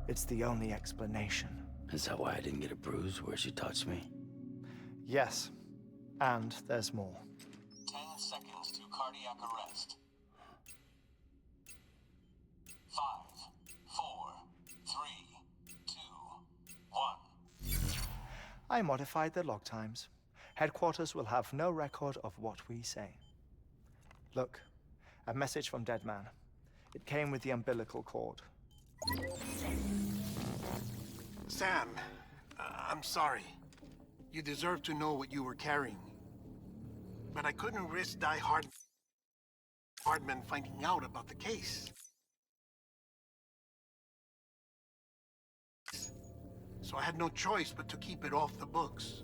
S2: It's the only explanation.
S4: Is that why I didn't get a bruise where she touched me?
S2: Yes, and there's more.
S3: 10 seconds to cardiac arrest. 5, 4, 3, 2, 1.
S2: I modified the log times. Headquarters will have no record of what we say. Look, a message from Deadman. It came with the umbilical cord.
S9: Sam, I'm sorry. You deserve to know what you were carrying. But I couldn't risk Hardman finding out about the case. So I had no choice but to keep it off the books.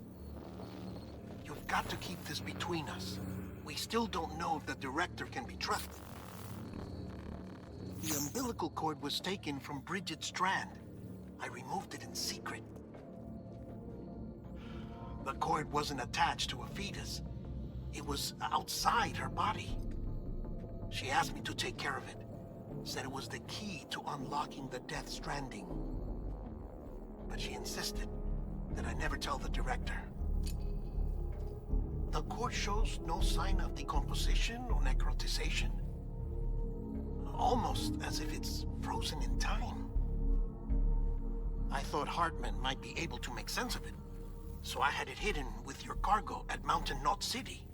S9: You've got to keep this between us. We still don't know if the director can be trusted. The umbilical cord was taken from Bridget Strand. I removed it in secret. The cord wasn't attached to a fetus. It was outside her body. She asked me to take care of it. Said it was the key to unlocking the Death Stranding. But she insisted that I never tell the director. The cord shows no sign of decomposition or necrotization. Almost as if it's frozen in time. I thought Hartman might be able to make sense of it, so I had it hidden with your cargo at Mountain Knot City.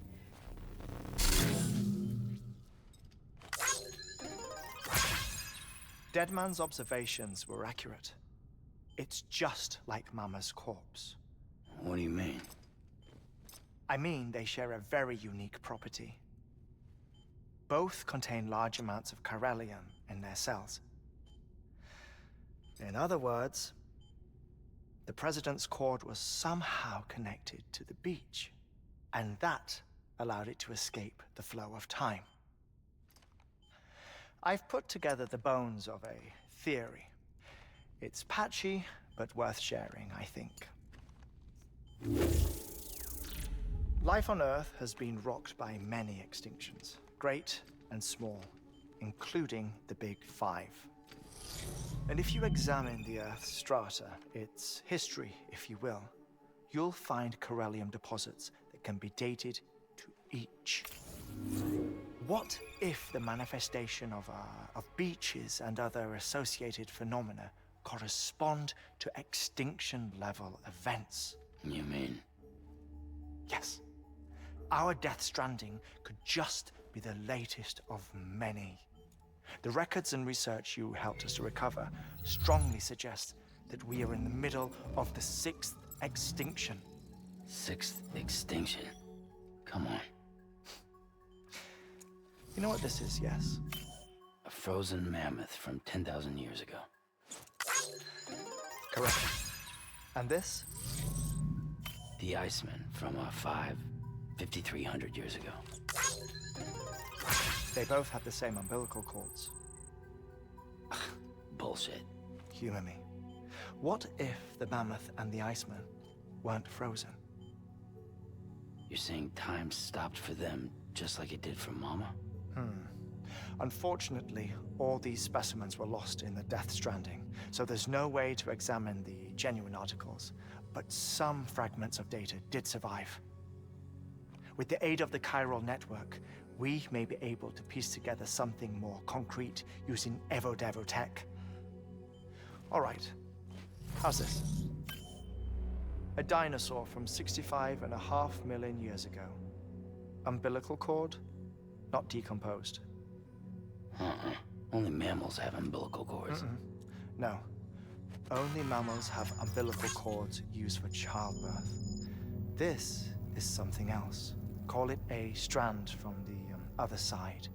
S2: Deadman's observations were accurate. It's just like Mama's corpse.
S4: What do you mean?
S2: I mean, they share a very unique property. Both contain large amounts of chiralium in their cells. In other words, the president's cord was somehow connected to the beach, and that allowed it to escape the flow of time. I've put together the bones of a theory. It's patchy, but worth sharing, I think. Life on Earth has been rocked by many extinctions, great and small. including the Big Five. And if you examine the Earth's strata, its history, if you will, you'll find corellium deposits that can be dated to each. What if the manifestation of beaches and other associated phenomena correspond to extinction-level events?
S4: You mean?
S2: Yes. Our Death Stranding could just be the latest of many. The records and research you helped us to recover strongly suggest that we are in the middle of the 6th extinction.
S4: 6th extinction? Come on.
S2: You know what this is, yes?
S4: A frozen mammoth from 10,000 years ago.
S2: Correct. And this?
S4: The Iceman from 5,300 years ago.
S2: They both have the same umbilical cords.
S4: Bullshit.
S2: Humor me. What if the mammoth and the Iceman weren't frozen?
S4: You're saying time stopped for them just like it did for Mama?
S2: Unfortunately, all these specimens were lost in the Death Stranding, so there's no way to examine the genuine articles, but some fragments of data did survive. With the aid of the chiral network, we may be able to piece together something more concrete using Evo-Devo tech. All right, how's this? A dinosaur from 65.5 million years ago. Umbilical cord, not decomposed.
S4: Only mammals have umbilical cords.
S2: No. Only mammals have umbilical cords used for childbirth. This is something else. Call it a strand from the other side.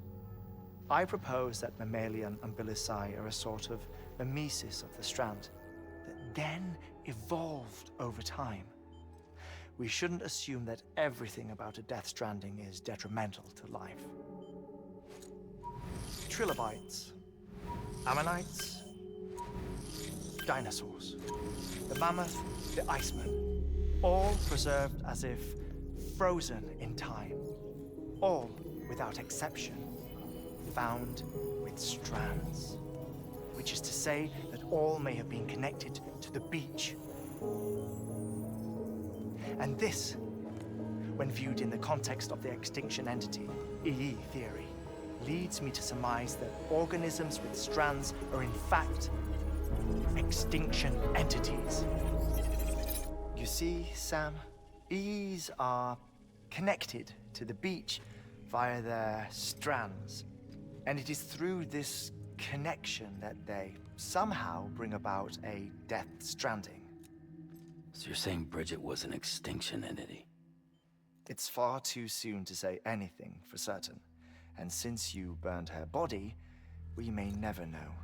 S2: I propose that mammalian umbilici are a sort of mimesis of the strand that then evolved over time. We shouldn't assume that everything about a Death Stranding is detrimental to life. Trilobites, ammonites, dinosaurs, the mammoth, the Iceman, all preserved as if frozen in time, all, without exception, found with strands, which is to say that all may have been connected to the beach. And this, when viewed in the context of the extinction entity, EE theory, leads me to surmise that organisms with strands are in fact extinction entities. You see, Sam, EEs are connected to the beach via their strands. And it is through this connection that they somehow bring about a Death Stranding.
S4: So you're saying Bridget was an extinction entity?
S2: It's far too soon to say anything for certain. And since you burned her body, we may never know.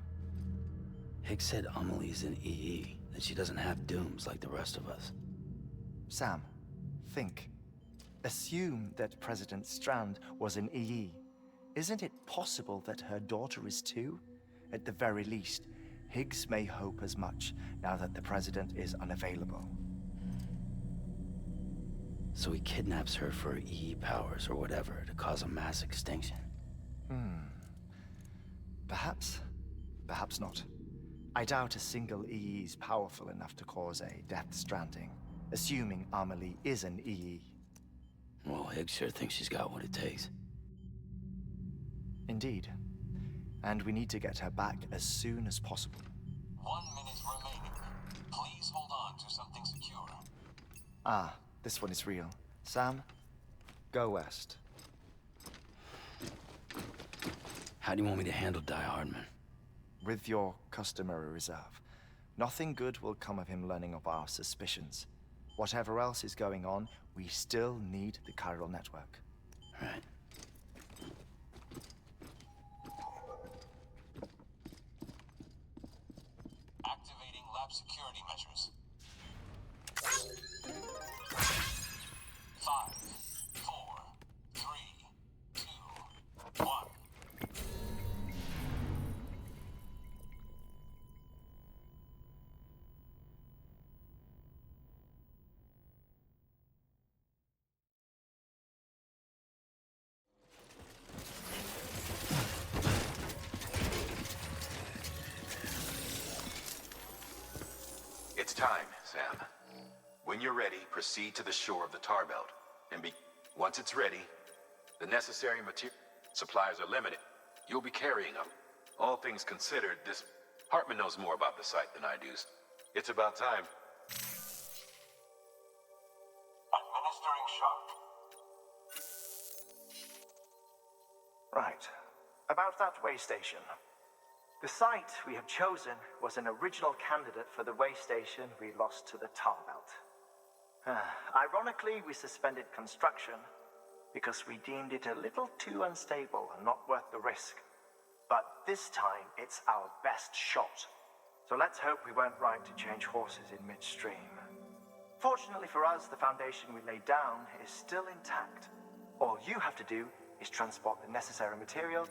S4: Higgs said Amelie's an EE, that she doesn't have dooms like the rest of us.
S2: Sam, think. Assume that President Strand was an EE. Isn't it possible that her daughter is too? At the very least, Higgs may hope as much now that the President is unavailable.
S4: So he kidnaps her for EE powers or whatever to cause a mass extinction?
S2: Perhaps. Perhaps not. I doubt a single EE is powerful enough to cause a Death Stranding, assuming Amelie is an EE.
S4: Well, Higgs sure thinks she's got what it takes.
S2: Indeed. And we need to get her back as soon as possible.
S3: 1 minute remaining. Please hold on to something secure.
S2: Ah, this one is real. Sam, go west.
S4: How do you want me to handle Die Hardman?
S2: With your customary reserve. Nothing good will come of him learning of our suspicions. Whatever else is going on, we still need the chiral network.
S4: Right.
S3: Activating lab security measures. 5, 4, 3, 2, 1.
S6: time, Sam. When you're ready, proceed to the shore of the tar belt. Once it's ready, the necessary material supplies are limited. You'll be carrying them. All things considered, this Hartman knows more about the site than I do. It's about time.
S3: Administering shock.
S2: Right. About that way station. The site we have chosen was an original candidate for the way station we lost to the tar belt. Ironically, we suspended construction because we deemed it a little too unstable and not worth the risk. But this time, it's our best shot. So let's hope we weren't right to change horses in midstream. Fortunately for us, the foundation we laid down is still intact. All you have to do is transport the necessary material.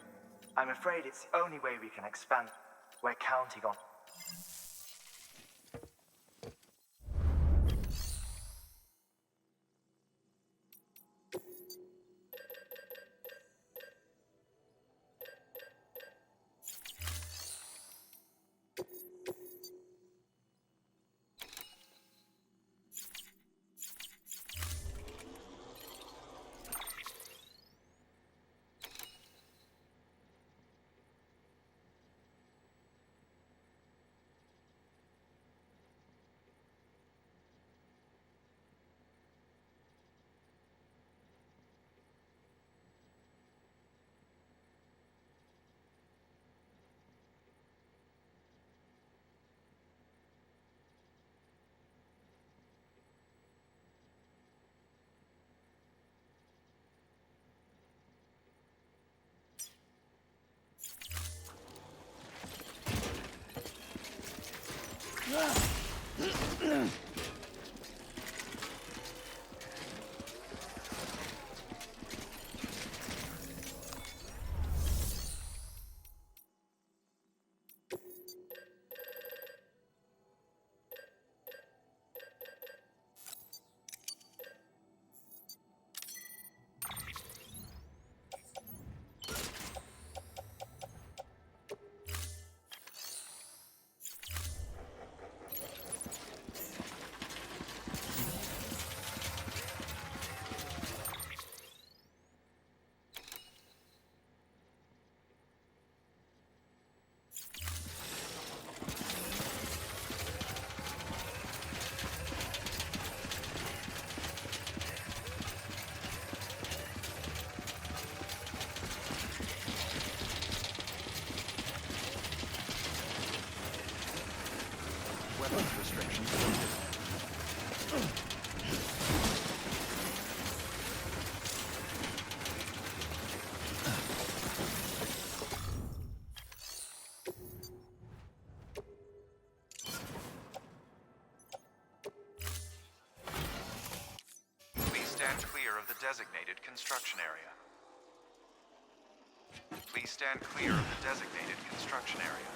S2: I'm afraid it's the only way we can expand. We're counting on...
S1: Weapons restrictions lifted. Please stand clear of the designated construction area. Please stand clear of the designated construction area.